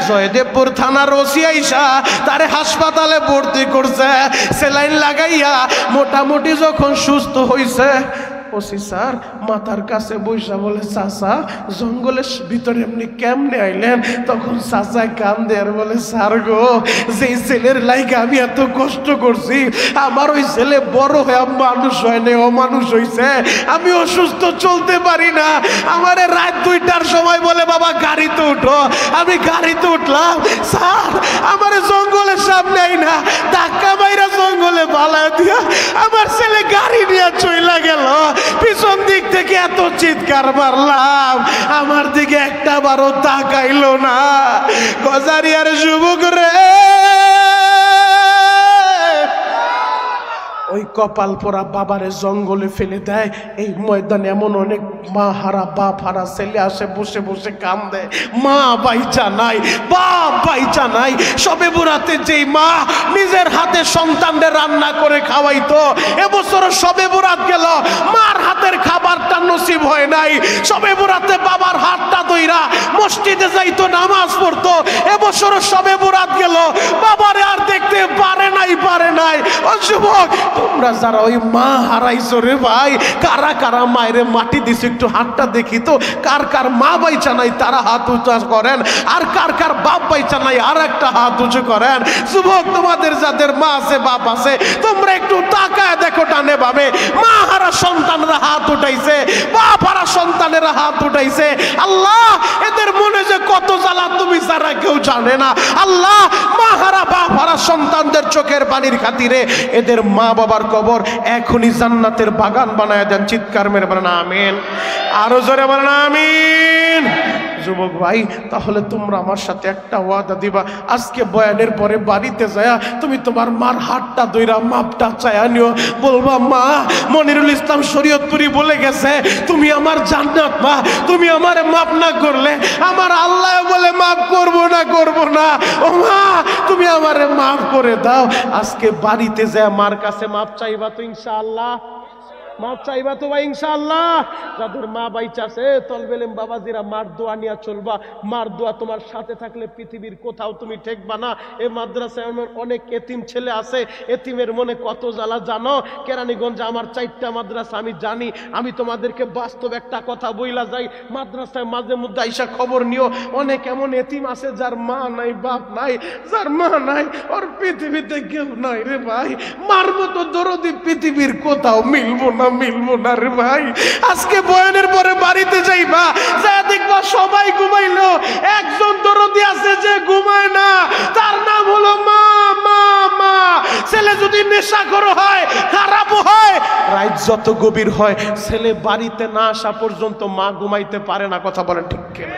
জয়দেবপুর থানার ওসি আইসা তারে হাসপাতালে ভর্তি করছে, সেলাইন লাগাইয়া মোটামুটি যখন সুস্থ হইছে, ওসি স্যার মাথার কাছে বৈশা বলে, চাচা জঙ্গলের ভিতরে এমনি কেমনে আইলেন? তখন চাচা কান্দে আর বলে, স্যার গো, যেই ছেলের লাইগে আমি এত কষ্ট করছি, আমার ওই ছেলে বড় হয়ে মানুষ হয় না, অমানুষ হইছে। আমি অসুস্থ, চলতে পারি না। আমারে রাত 2টার সময় বলে, বাবা গাড়িতে উঠো। আমি গাড়িতে উঠলাম, স্যার আমারে জঙ্গলের সামনে আই না ধাক্কা মাইরা জঙ্গলে পালায় দিয়া আমার ছেলে গাড়ি নিয়ে চইলা গেল। পিছন দিক থেকে এত চিৎকার মারলাম, আমার দিকে একটা বারও তাকাইলো না। গজারিয়ার যুবক রে, ওই কপাল পোড়া বাবারে জঙ্গলে ফেলে দেয়। এই ময়দানে এমন অনেক মা হারা বাপ হারা ছেলে আসে, বসে বসে কান্দে, মা বাইচা নাই, বাপ বাইচা নাই। সবে বরাতে যেই মা নিজের হাতে সন্তানদের রান্না করে খাওয়াইতো, এবছর সবে বরাত গেল, মার হাতের খাবারটা নসিব হয় নাই। সবে বরাতে বাবার হাতটা ধইরা মসজিদে যাইতো, নামাজ পড়তো, এবছর সবে বরাত গেল, বাবারে আর দেখতে পারে নাই। ও যুবক, তোমরা যারা ওই মা হারাইছো রে ভাই, কারা কারা মায়ের মাটি দিছে একটু হাতটা দেখি তো। কার কার মা বাইচা নাই তারা হাত উঁচু করেন, আর কার কার বাপ বাইচা নাই আর একটা হাত উঁচু করেন। যুবক, তোমাদের যাদের মা আছে বাপ আছে, তোমরা একটু তাকায় দেখো ডানে বামে, মা হারা সন্তানরা হাত উঠাইছে, বাপ হারা সন্তানেরা হাত উঠাইছে। আল্লাহ, এদের মনে যে কত জ্বালা তুমি যারা কেউ জানে না। আল্লাহ, মা হারা বাপ হারা সন্তানদের চোখের পানির খাতিরে এদের মা বাবার কবর এখনই জান্নাতের বাগান বানায় দেন। চিৎকার মেরে বলেন আমিন, আরো জোরে বলেন আমিন। যুবক ভাই, তাহলে তোমরা আমার সাথে একটা ওয়াদা দিবা, আজকে বয়ানের পরে বাড়িতে যায়া তুমি তোমার মার হাতটা ধইরা মাপটা চায়া নিও। বলবা, মা, মনিরুল ইসলাম শরীয়তপুরি বলে গেছে তুমি আমার জান্নাত, মা তুমি আমারে মাপ না করলে আমার আল্লাহ বলে মাফ করব না। ও মা, তুমি আমারে মাফ করে দাও। আজকে বাড়িতে যায় মার কাছে মাপ চাইবা তো ইনশাআল্লাহ? মাপ চাইবা তো ভাই ইনশাআল্লাহ? যাদের মা বাইচা আছে তলবেলেম বাবাজিরা মার দোয়া নিয়ে চলবা। মার দোয়া তোমার সাথে থাকলে পৃথিবীর কোথাও তুমি ঠেকবা না। এই মাদ্রাসায় আমার অনেক এতিম ছেলে আছে, এতিমের মনে কত জ্বালা জানো? কেরানীগঞ্জে আমার 4টা মাদ্রাসা আমি জানি। আমি তোমাদেরকে বাস্তব একটা কথা বইলা যাই, মাদ্রাসায় মাঝে মধ্যে আইসা খবর নিও। অনেক এমন এতিম আছে যার মা নাই, বাপ নাই, যার মা নাই, ওর পৃথিবীতে কেউ নাই রে ভাই। মার মতো দরদি পৃথিবীর কোথাও মিলবো না রে ভাই। আজকে বয়ানের পরে বাড়িতে যাইবা, যা দেখবা সবাই ঘুমাইলো, একজন দরদি আছে যে ঘুমায় না, তার নাম হলো মা। ছেলে যদি নেশাখোর হয়, খারাপ হয়, রাত যত গভীর হয়, ছেলে বাড়িতে না আসা পর্যন্ত মা ঘুমাইতে পারে না। কথা বলেন ঠিক কিনা?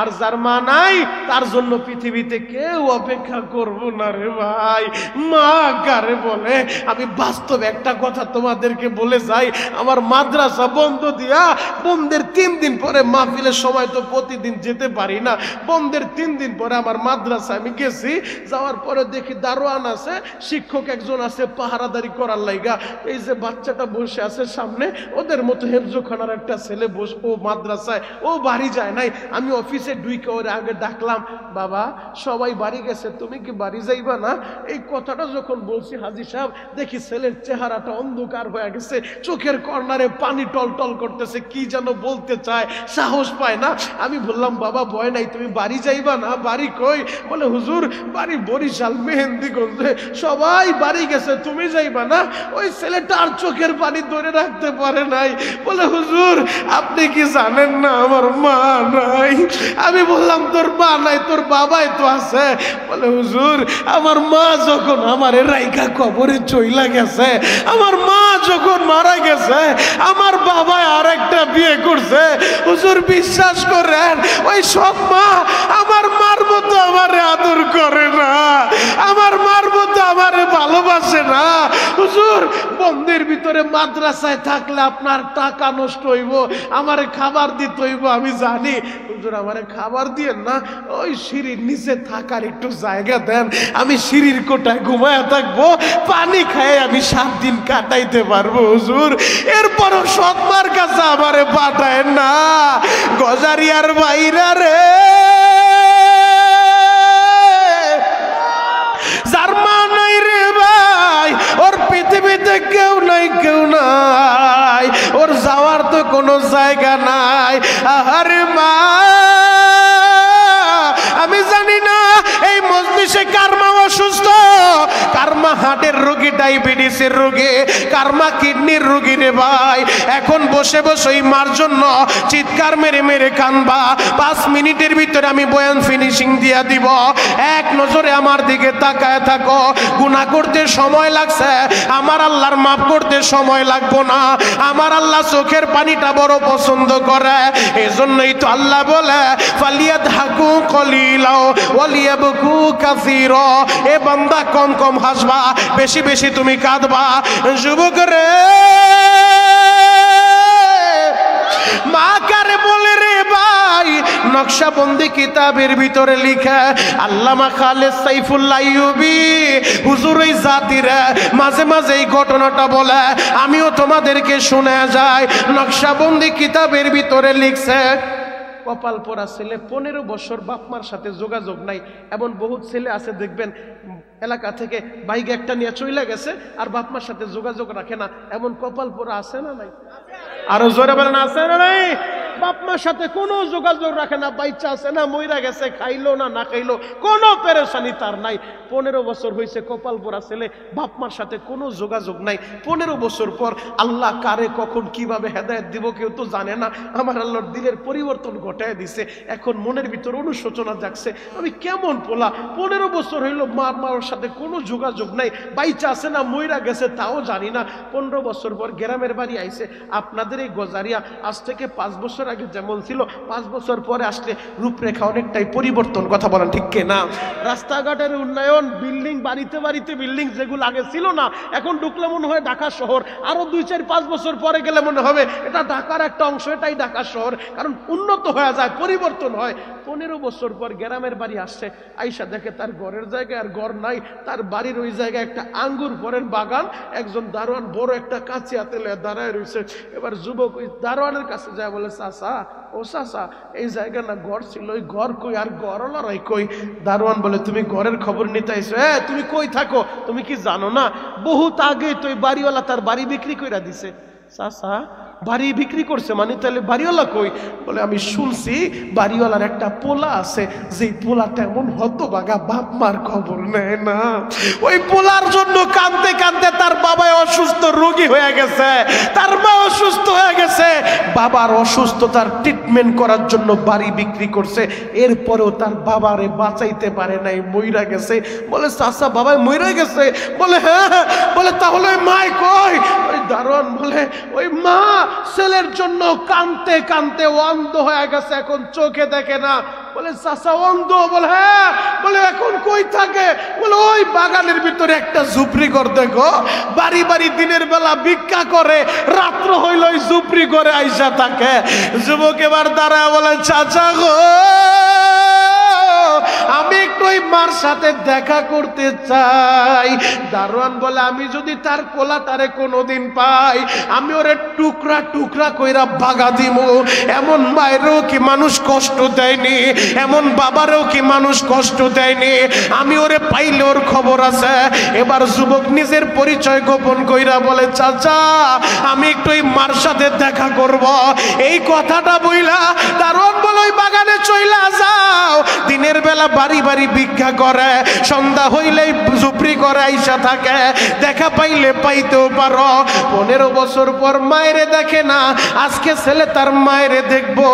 আর যার মা নাই তার জন্য পৃথিবীতে কেউ অপেক্ষা করব না রে ভাই। মা কারে বলে? আমি বাস্তব একটা কথা তোমাদেরকে বলে যাই, আমার মাদ্রাসা বন্ধ দিয়া বন্ধের 3 দিন পরে মাহফিলের সময় তো প্রতিদিন যেতে পারি না, বন্ধের 3 দিন পরে আমার মাদ্রাসা আমি গেছি। যাওয়ার পরে দেখি দারোয়ান আছে, শিক্ষক একজন আছে পাহারাদারি করার লাইগা। এই যে বাচ্চাটা বসে আছে সামনে, ওদের মতো হেফজোখানার একটা ছেলে বসে, ও মাদ্রাসায়, ও বাড়ি যায় নাই। আমি অফিসে ঢুকে ওর আগে ডাকলাম, বাবা সবাই বাড়ি গেছে, তুমি কি বাড়ি যাইবা না? এই কথাটা যখন বলছি হাজী সাহেব, দেখি ছেলের চেহারাটা অন্ধকার হয়ে গেছে, চোখের কর্নারে পানি টলটল করতেছে, কি যেন বলতে চায়, সাহস পায় না। আমি বললাম, বাবা ভয় নাই, তুমি বাড়ি যাইবা না? বাড়ি কই? বলে, হুজুর বাড়ি বরিশাল মেহেন্দিগঞ্জে, সবাই বাড়ি গেছে, তুমি যাইবা না? ওই ছেলেটা আর চোখের পানি ধরে রাখতে পারে নাই। বলে, হুজুর আপনি কি জানেন না আমার মা নাই? আমি বললাম, তোর মা নাই, তোর বাবাই তো আছে। বলে, হুজুর আমার মা যখন আমার রাইকা কবরে চইলা গেছে, আমার মা যখন মারা গেছে, আমার বাবা আর একটা বিয়ে করছে। হুজুর বিশ্বাস করেন, ওই সব মা আমার মার মতো আমারে আদর করে না, আমার মার মতো আমারে ভালো ভালোবাসে না। হুজুর বন্দির ভিতরে মাদ্রাসায় থাকলে আপনার টাকা নষ্ট হইব, আমারে খাবার দিতে হইব, আমি জানি। হুজুর আমারে খাবার দিয়েন না, ওই সিঁড়ির নিচে থাকার একটু জায়গা দেন, আমি সিঁড়ির কোটায় ঘুমায়া থাকবো, পানি খায় আমি 7 দিন কাটাইতে পারবো হুজুর। এরপরও সৎমার কাছে আমারে পাঠায় না। গজারিয়ার বাইরা রে, যার মা নাই রে ভাই, ওর পৃথিবীতে কেউ নাই, কেউ নাই, ওর যাওয়ার তো কোনো জায়গা নাই। আরে মা, আমি জানি না এই মজলিসে কার মা অসুস্থ, কার মা হার্টের রোগী, ডায়াবেটিসের রোগী, কার মা কিডনির রোগী রে ভাই। এখন বসে বসে এই মার জন্য চিৎকার মেরে মেরে কানবা। 5 মিনিটের ভিতরে আমি বয়ান ফিনিশিং দিয়া দিব। এক নজরে আমার দিকে তাকায় থাকো। গুনাহ করতে সময় লাগছে, আমার আল্লাহর মাফ করতে সময় লাগবো না। আমার আল্লাহ চোখের পানিটা বড় পছন্দ করে, এজন্যই তো আল্লাহ বলে ফালিয়াদহাকু কলিলা ওয়ালিয়াবকু কাসীরা। এ বান্দা কম কম হাসবা, বেশি বেশি তুমি কাঁদবা। যুবক রে, মা কারে বলে রে ভাই, নকশাবন্দি কিতাবের ভিতরে লিখা আল্লামা খালেদ সাইফুল্লাহ আইয়ুবী হুজুর এই জাতিরা মাঝে মাঝে এই ঘটনাটা বলে, আমিও তোমাদেরকে শোনা যায়। নকশাবন্দি কিতাবের ভিতরে লিখছে, কপাল পরা ছেলে 15 বছর বাপমার সাথে যোগাযোগ নাই। এমন বহুত ছেলে আছে দেখবেন, এলাকা থেকে বাইক একটা নিয়ে চলে গেছে আর বাপমার সাথে যোগাযোগ রাখে না। এমন কপাল পরা আছে না নাই? আরো জোরে বলেন, আছে না নাই? বাপমার সাথে কোনো যোগাযোগ রাখে না, বাচ্চা আছে না মইরা গেছে, খাইলো না না খাইলো, কোনো পেরেশানি তার নাই। 15 বছর হয়েছে কপাল পরা ছেলে, বাপমার সাথে কোনো যোগাযোগ নাই। 15 বছর পর আল্লাহ কারে কখন কিভাবে হেদায়েত দিব কেউ তো জানে না। আমার আল্লাহর দিলের পরিবর্তন ঘটায় দিছে। এখন মনের ভিতর অনুশোচনা জাগছে, আমি কেমন পোলা, 15 বছর হইল মার সাথে কোনো যোগাযোগ নাই, বাচ্চা আছে না মইরা গেছে তাও জানি না। 15 বছর পর গ্রামের বাড়ি আইছে। আপনাদের এই গজারিয়া আজ থেকে 5 বছর আগে যেমন ছিল, 5 বছর পরে আসলে রূপরেখা অনেকটাই পরিবর্তন। কথা বলেন ঠিক কিনা? রাস্তাঘাটের উন্নয়ন, বিল্ডিং, বাড়িতে বাড়িতে বিল্ডিং, যেগুলো আগে ছিল না, এখন ঢুকলে মনে হয় ঢাকা শহর। আরো 2-4-5 বছর পরে গেলে মনে হবে এটা ঢাকার একটা অংশ, এটাই ঢাকা শহর। কারণ উন্নত হয়ে যায়, পরিবর্তন হয়। 15 বছর পর গ্রামের বাড়ি আসছে, আইসা দেখে তার ঘরের জায়গায় আর ঘর নাই, তার বাড়ির ওই জায়গায় একটা আঙ্গুর ফলের বাগান, একজন দারোয়ান বড় একটা কাঁচি হাতে লয়ে দাঁড়ায় রয়েছে। এবার যুবক ওই দারোয়ানের কাছে যায়, বলে চাচা, ও চাচা এই জায়গা না ঘর ছিল, ওই ঘর কই আর ঘরওয়ালারাই কই? দারোয়ান বলে, তুমি ঘরের খবর নিতে আইছো? হ্যাঁ, তুমি কই থাকো? তুমি কি জানো না বহুত আগে তো এই বাড়িওয়ালা তার বাড়ি বিক্রি কইরা দিছে। চাচা বাড়ি বিক্রি করছে মানে? তাহলে বাড়িওয়ালা কই? বলে, আমি শুনছি বাড়িওয়ালার একটা পোলা আছে, যে পোলাটা এমন হতভাগা, বাপ মার খবর নেয় না। ওই পোলার জন্য কাঁদতে কাঁদতে তার বাবা অসুস্থ রোগী হয়ে গেছে, তার মা অসুস্থ হয়ে গেছে, বাবার অসুস্থতার ট্রিটমেন্ট করার জন্য বাড়ি বিক্রি করছে। এরপরেও তার বাবারে বাঁচাইতে পারে নাই, মইরা গেছে। বলে, চাচা বাবাই মইরা গেছে? বলে, হ্যাঁ। বলে, তাহলে মাই কই? ওই দারোয়ান বলে, ওই মা ছেলের জন্য কানতে কানতে অন্ধ হয়ে গেছে, এখন চোখে দেখে না। বলে, চাচা অন্ধ? বলে, হ্যাঁ। বলে, এখন কই থাকে? বলে, ওই বাগানের ভিতরে একটা ঝুপড়ি ঘর দেখো, বাড়ি বাড়ি দিনের বেলা ভিক্ষা করে, রাত্র হইল ওই ঝুপড়ি ঘরে আইসা থাকে। যুবক এবার দাঁড়ায় বলে, চাচা গো, আমি একটু ওই মার সাথে দেখা করতে চাই। দারোয়ান বলে, আমি যদি তার কোলাটারে কোনোদিন পাই, আমি ওরে টুকরা টুকরা কইরা ভাগা দিমু। এমন মায়েরও কি মানুষ কষ্ট দেয়নি? এমন বাবারও কি মানুষ কষ্ট দেয়নি? আমি ওরে পাইলে ওর খবর আছে। এবার যুবক নিজের পরিচয় গোপন কইরা বলে, চাচা আমি একটু ওই মার সাথে দেখা করব। এই কথাটা বইলা দারোয়ান বলে, ওই বাগানে চইলা যাও। দিনের বেলা বাড়ি বাড়ি ভিক্ষা করে, সন্ধ্যা হইলেই ঝুপড়ি করে আইসা থাকে, দেখা পাইলে পাইতেও পারো। 15 বছর পর মায়েরে দেখে না, আজকে ছেলে তার মায়েরে দেখবো।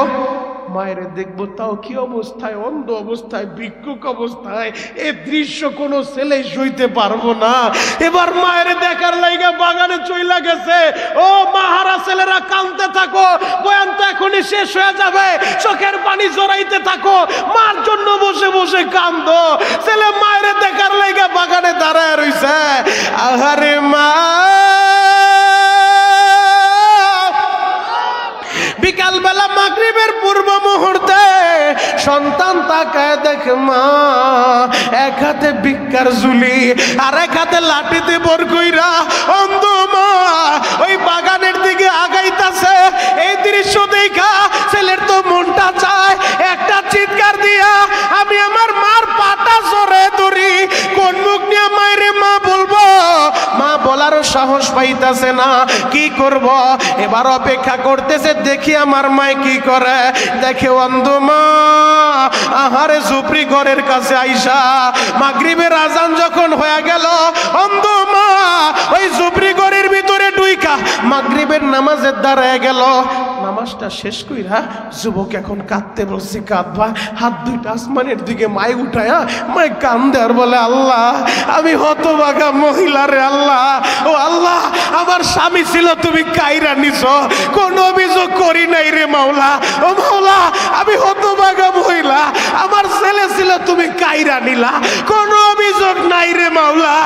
মায়ের দেখবো তাও কি অবস্থায়, অন্ধ অবস্থায়, ভিক্ষুক অবস্থায়। এ দৃশ্য কোনো ছেলে সইতে পারবো না। এবার মায়ের দেখার লাইগা বাগানে চইলা গেছে। ও মাহারা ছেলেরা কাঁদতে থাকো, বয়ান তো এখনই শেষ হয়ে যাবে, চোখের পানি জড়াইতে থাকো, মার জন্য বসে বসে কান্দো। ছেলে মায়ের দেখার লাইগা বাগানে দাঁড়ায় রইছে। আহারে মা, বিকালবেলা মাগরিবের পূর্ব মুহূর্তে সন্তান তাকায় দেখে মা এক হাতে ভিক্ষার ঝুলি আর এক হাতে লাঠিতে বর কইরা অন্ধ মা ওই বাগানের দিকে আগাইতাছে। এই দৃশ্য দেখা ছেলের তো মনটা চায় একটা চিৎকার দিয়া আমি আমার মার পাটা জড়ে ধরি। কোন মুখ নিয়ে মায়ের মা বলবো? মা বলারও সাহস পাইতাছে না, কি করব? এবার অপেক্ষা করতেছে দেখি আমার মায় কি করে। দেখে অন্ধ মা আহারে ঝুপড়ি ঘরের কাছে আইসা মাগরিবের আজান যখন হয়ে গেল, অন্ধ মা ওই ঝুপড়ি ঘরের ভিতরে ডুইকা মাগরিবের নামাজের দাঁড়ায় গেল। নামাজটা শেষ কইরা যুবক এখন কাঁদতে বলছে, কাঁদবা, হাত দুইটা আসমানের দিকে মায় উঠায়া মায় কান্দে আর বলে, আল্লাহ আমি হতভাগা মহিলা রে আল্লাহ, ও আল্লাহ আমার স্বামী ছিল তুমি কাইরা নিছো, কোন অভিযোগ করি নাই রে মাওলা। ও মাওলা আমি হতভাগা মহিলা, আমার ছেলে ছিল তুমি কাইরা নিলা, কোন অভিযোগ নাই রে মাওলা।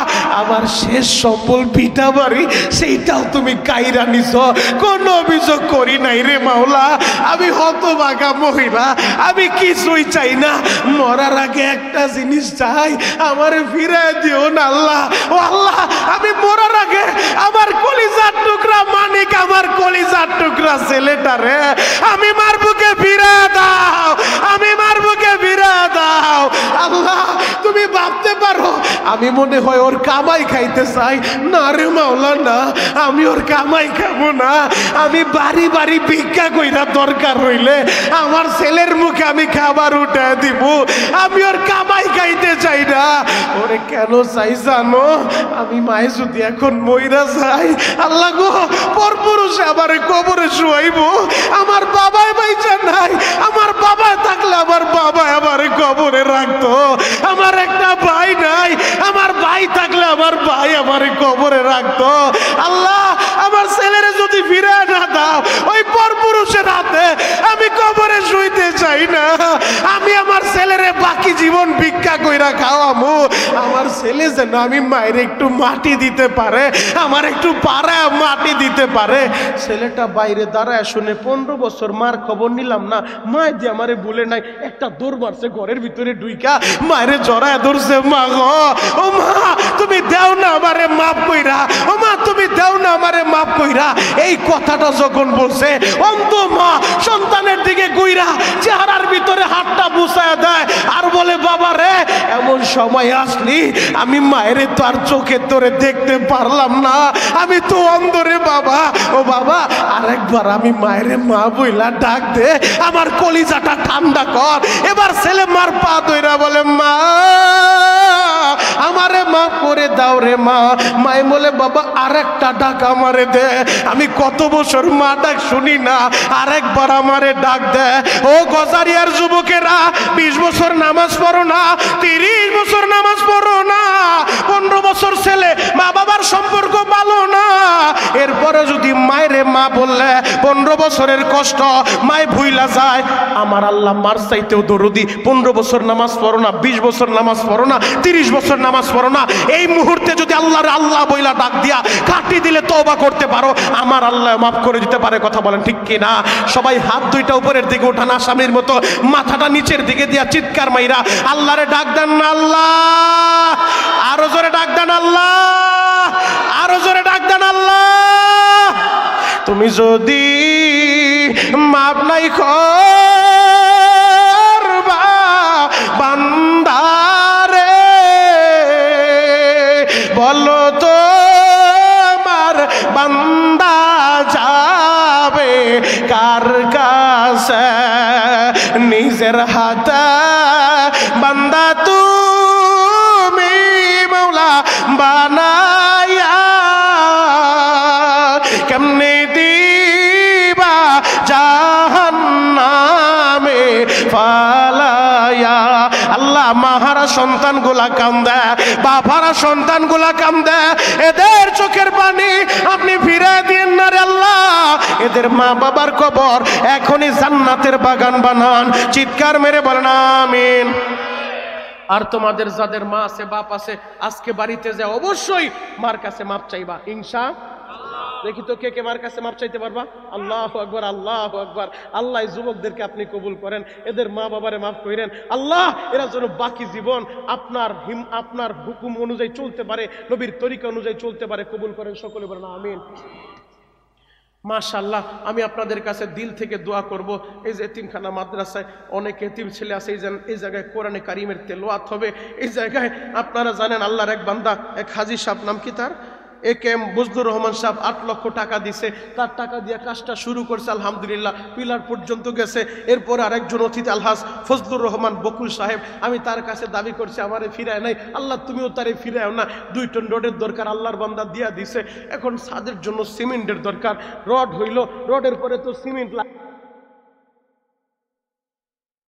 আমার শেষ সম্বল ভিটা বাড়ি সেইটাও তুমি কাইরা নিছো, কোন অভিযোগ করি নাই রে মাওলা। আমি হতভাগা মহিলা, আমি কিছুই চাই না, মরার আগে একটা জিনিস চাই, আমারে ফিরে দিও না আল্লাহ। ও আল্লাহ আমি মরার আগে আমার কলিজার টুকরা মানিক, আমার কলিজার টুকরা ছেলেটারে আমি মার বুকে ফিরে দাও, আমি মার বুকে ফিরে দাও। আল্লাহ তুমি ভাবতে পারো আমি মনে হয় ওর কামাই খাইতে চাই? না রে মাওলা না, আমি ওর কামাই খাবো না, আমি বাড়ি বাড়ি ভিক্ষা কইরা দরকার হইলে আমার ছেলের মুখে আমি খাবার উঠে দিব, আমি ওর কামাই খাইতে চাই না। ওরে কেন চাই জানো? আমি মায়ে যদি এখন মইরা যাই, আল্লাহ গো পরপুরুষে আবার কবরে শুয়াইব, আমার বাবাই বাইচা নাই, আমার বাবা থাকলে আমার বাবা আবার কবরে রাখতো, আমার একটা ভাই নাই, আমার ভাই থাকলে আমার ভাই আমার কবরে রাখতো। আল্লাহ আমার ছেলের যদি ফিরে না দাও ওই পরপুরুষের হাতে, আমি কবরে শুইতে চাই না, আমি আমার ছেলেরে বাকি জীবন ভিক্ষা কইরা খাওয়ামু। আমার ছেলে যেন আমি মায়ের একটু মাটি দিতে পারে, আমার একটু পাড়ায় মাটি দিতে পারে। ছেলেটা বাইরে দাঁড়ায় শুনে 15 বছর মার খবর নিলাম না, মায় দিয়ে আমারে বলে নাই, একটা দৌড় মারছে ঘরের ভিতরে ডুইকা মায়েরে জড়ায় ধরছে। মা গো, ও মা তুমি দেও না আমারে মাফ কইরা, ও মা তুমি দেও না আমারে মাফ কইরা। এই কথাটা যখন বলছে অন্ধ মা সন্তানের দিকে কইরা চেহারার ভিতরে হাতটা বুঝায় দেয় আর বলে, বাবা রে এমন সময় আসলি আমি মায়েরে তো আর চোখে তোরে দেখতে পারলাম না, আমি তো অন্ধ রে বাবা। ও বাবা আরেকবার আমি মায়েরে মা বইলা ডাক দে, আমার কলিজাটা ঠান্ডা কর। এবার ছেলে মার পা ধইরা বলে, মা আমারে মাফ করে দাও রে মা। মাই বলে, বাবা আরেকটা ডাক আমারে দে, আমি কত বছর মা ডাক শুনি না, আরেকবার আমারে ডাক দে। ও গজারিয়ার যুবকেরা, 20 বছর নামাজ পড়ো না, 30 বছর নামাজ পড়ো না, 15 বছর ছেলে মা বাবার সম্পর্ক ভালো না, এরপরে যদি মায়েরে মা বললে 15 বছরের কষ্ট মায় ভুইলা যায়, আমার আল্লাহ মার চাইতেও দরদি। 15 বছর নামাজ পড়ো না, 20 বছর নামাজ পড়ো না, 30 বছর নামাজ পড়ো না, এই মুহূর্তে যদি আল্লাহর আল্লাহ বইলা ডাক দিয়া কাটি দিলে তওবা করতে পারো, আমার আল্লাহ মাফ করে দিতে পারে। কথা বলেন ঠিক কিনা? সবাই হাত দুইটা উপরের দিকে ওঠান, আসামির মতো মাথাটা নিচের দিকে দিয়া চিৎকার মাইরা আল্লাহরে ডাক দেন না, আল্লাহ আরো জোরে ডাক দেন, আল্লাহ আরো জোরে ডাক দেন, আল্লাহ তুমি যদি মাপ নাই করবা বান্দারে, বলো তো আমার বান্দা যাবে কার কাছে? নিজের হাতে বান্দা তুমি মৌলা বানায়া কেমনে দিবা জাহান্নামে মাহারা সন্তানগুলা কান্দে, বাবারা সন্তানগুলা কান্দে, এদের চোখের পানি আপনি ফিরে দিন না রে আল্লাহ। এদের মা বাবার কবর এখনই জান্নাতের বাগান বানান। চিৎকার মেরে বলেন আমিন। আর তোমাদের যাদের মা আছে বাপ আছে, আজকে বাড়িতে যা অবশ্যই মার কাছে মাপ চাইবা ইনশাআল্লাহ। দেখি তো কে কে মার কাছে মাপ চাইতে পারবা? আল্লাহু আকবার, আল্লাহু আকবার। আল্লাহ যুবকদেরকে আপনি কবুল করেন, এদের মা বাবারে মাফ করেন আল্লাহ। এরা যেন বাকি জীবন আপনার হুকুম অনুযায়ী চলতে পারে, নবীর তরিকা অনুযায়ী চলতে পারে, কবুল করেন সকলে বলেন আমিন। মাশাআল্লাহ, আমি আপনাদের কাছে দিল থেকে দোয়া করব, এই যে এতিমখানা মাদ্রাসায় অনেক এতিম ছেলে আছে, এই জায়গায় কোরআনে কারিমের তেলাওয়াত হবে। এই জায়গায় আপনারা জানেন আল্লাহর এক বান্দা, এক হাজী সাহেব, নাম কি তার, একেএম বজলুর রহমান সাহেব 8 লক্ষ টাকা দিছে, তার টাকা দিয়ে কাজটা শুরু করছে আলহামদুলিল্লাহ, পিলার পর্যন্ত গেছে। এরপর আরেকজন অতিথি আলহাজ ফজলুর রহমান বকুল সাহেব, আমি তার কাছে দাবি করছি আমারে ফিরায় নাই, আল্লাহ তুমিও তারে ফিরায়ও না। 2 টন রোডের দরকার, আল্লাহর বান্দা দিয়া দিছে। এখন ছাদের জন্য সিমেন্টের দরকার, রড হইল, রডের পরে তো সিমেন্ট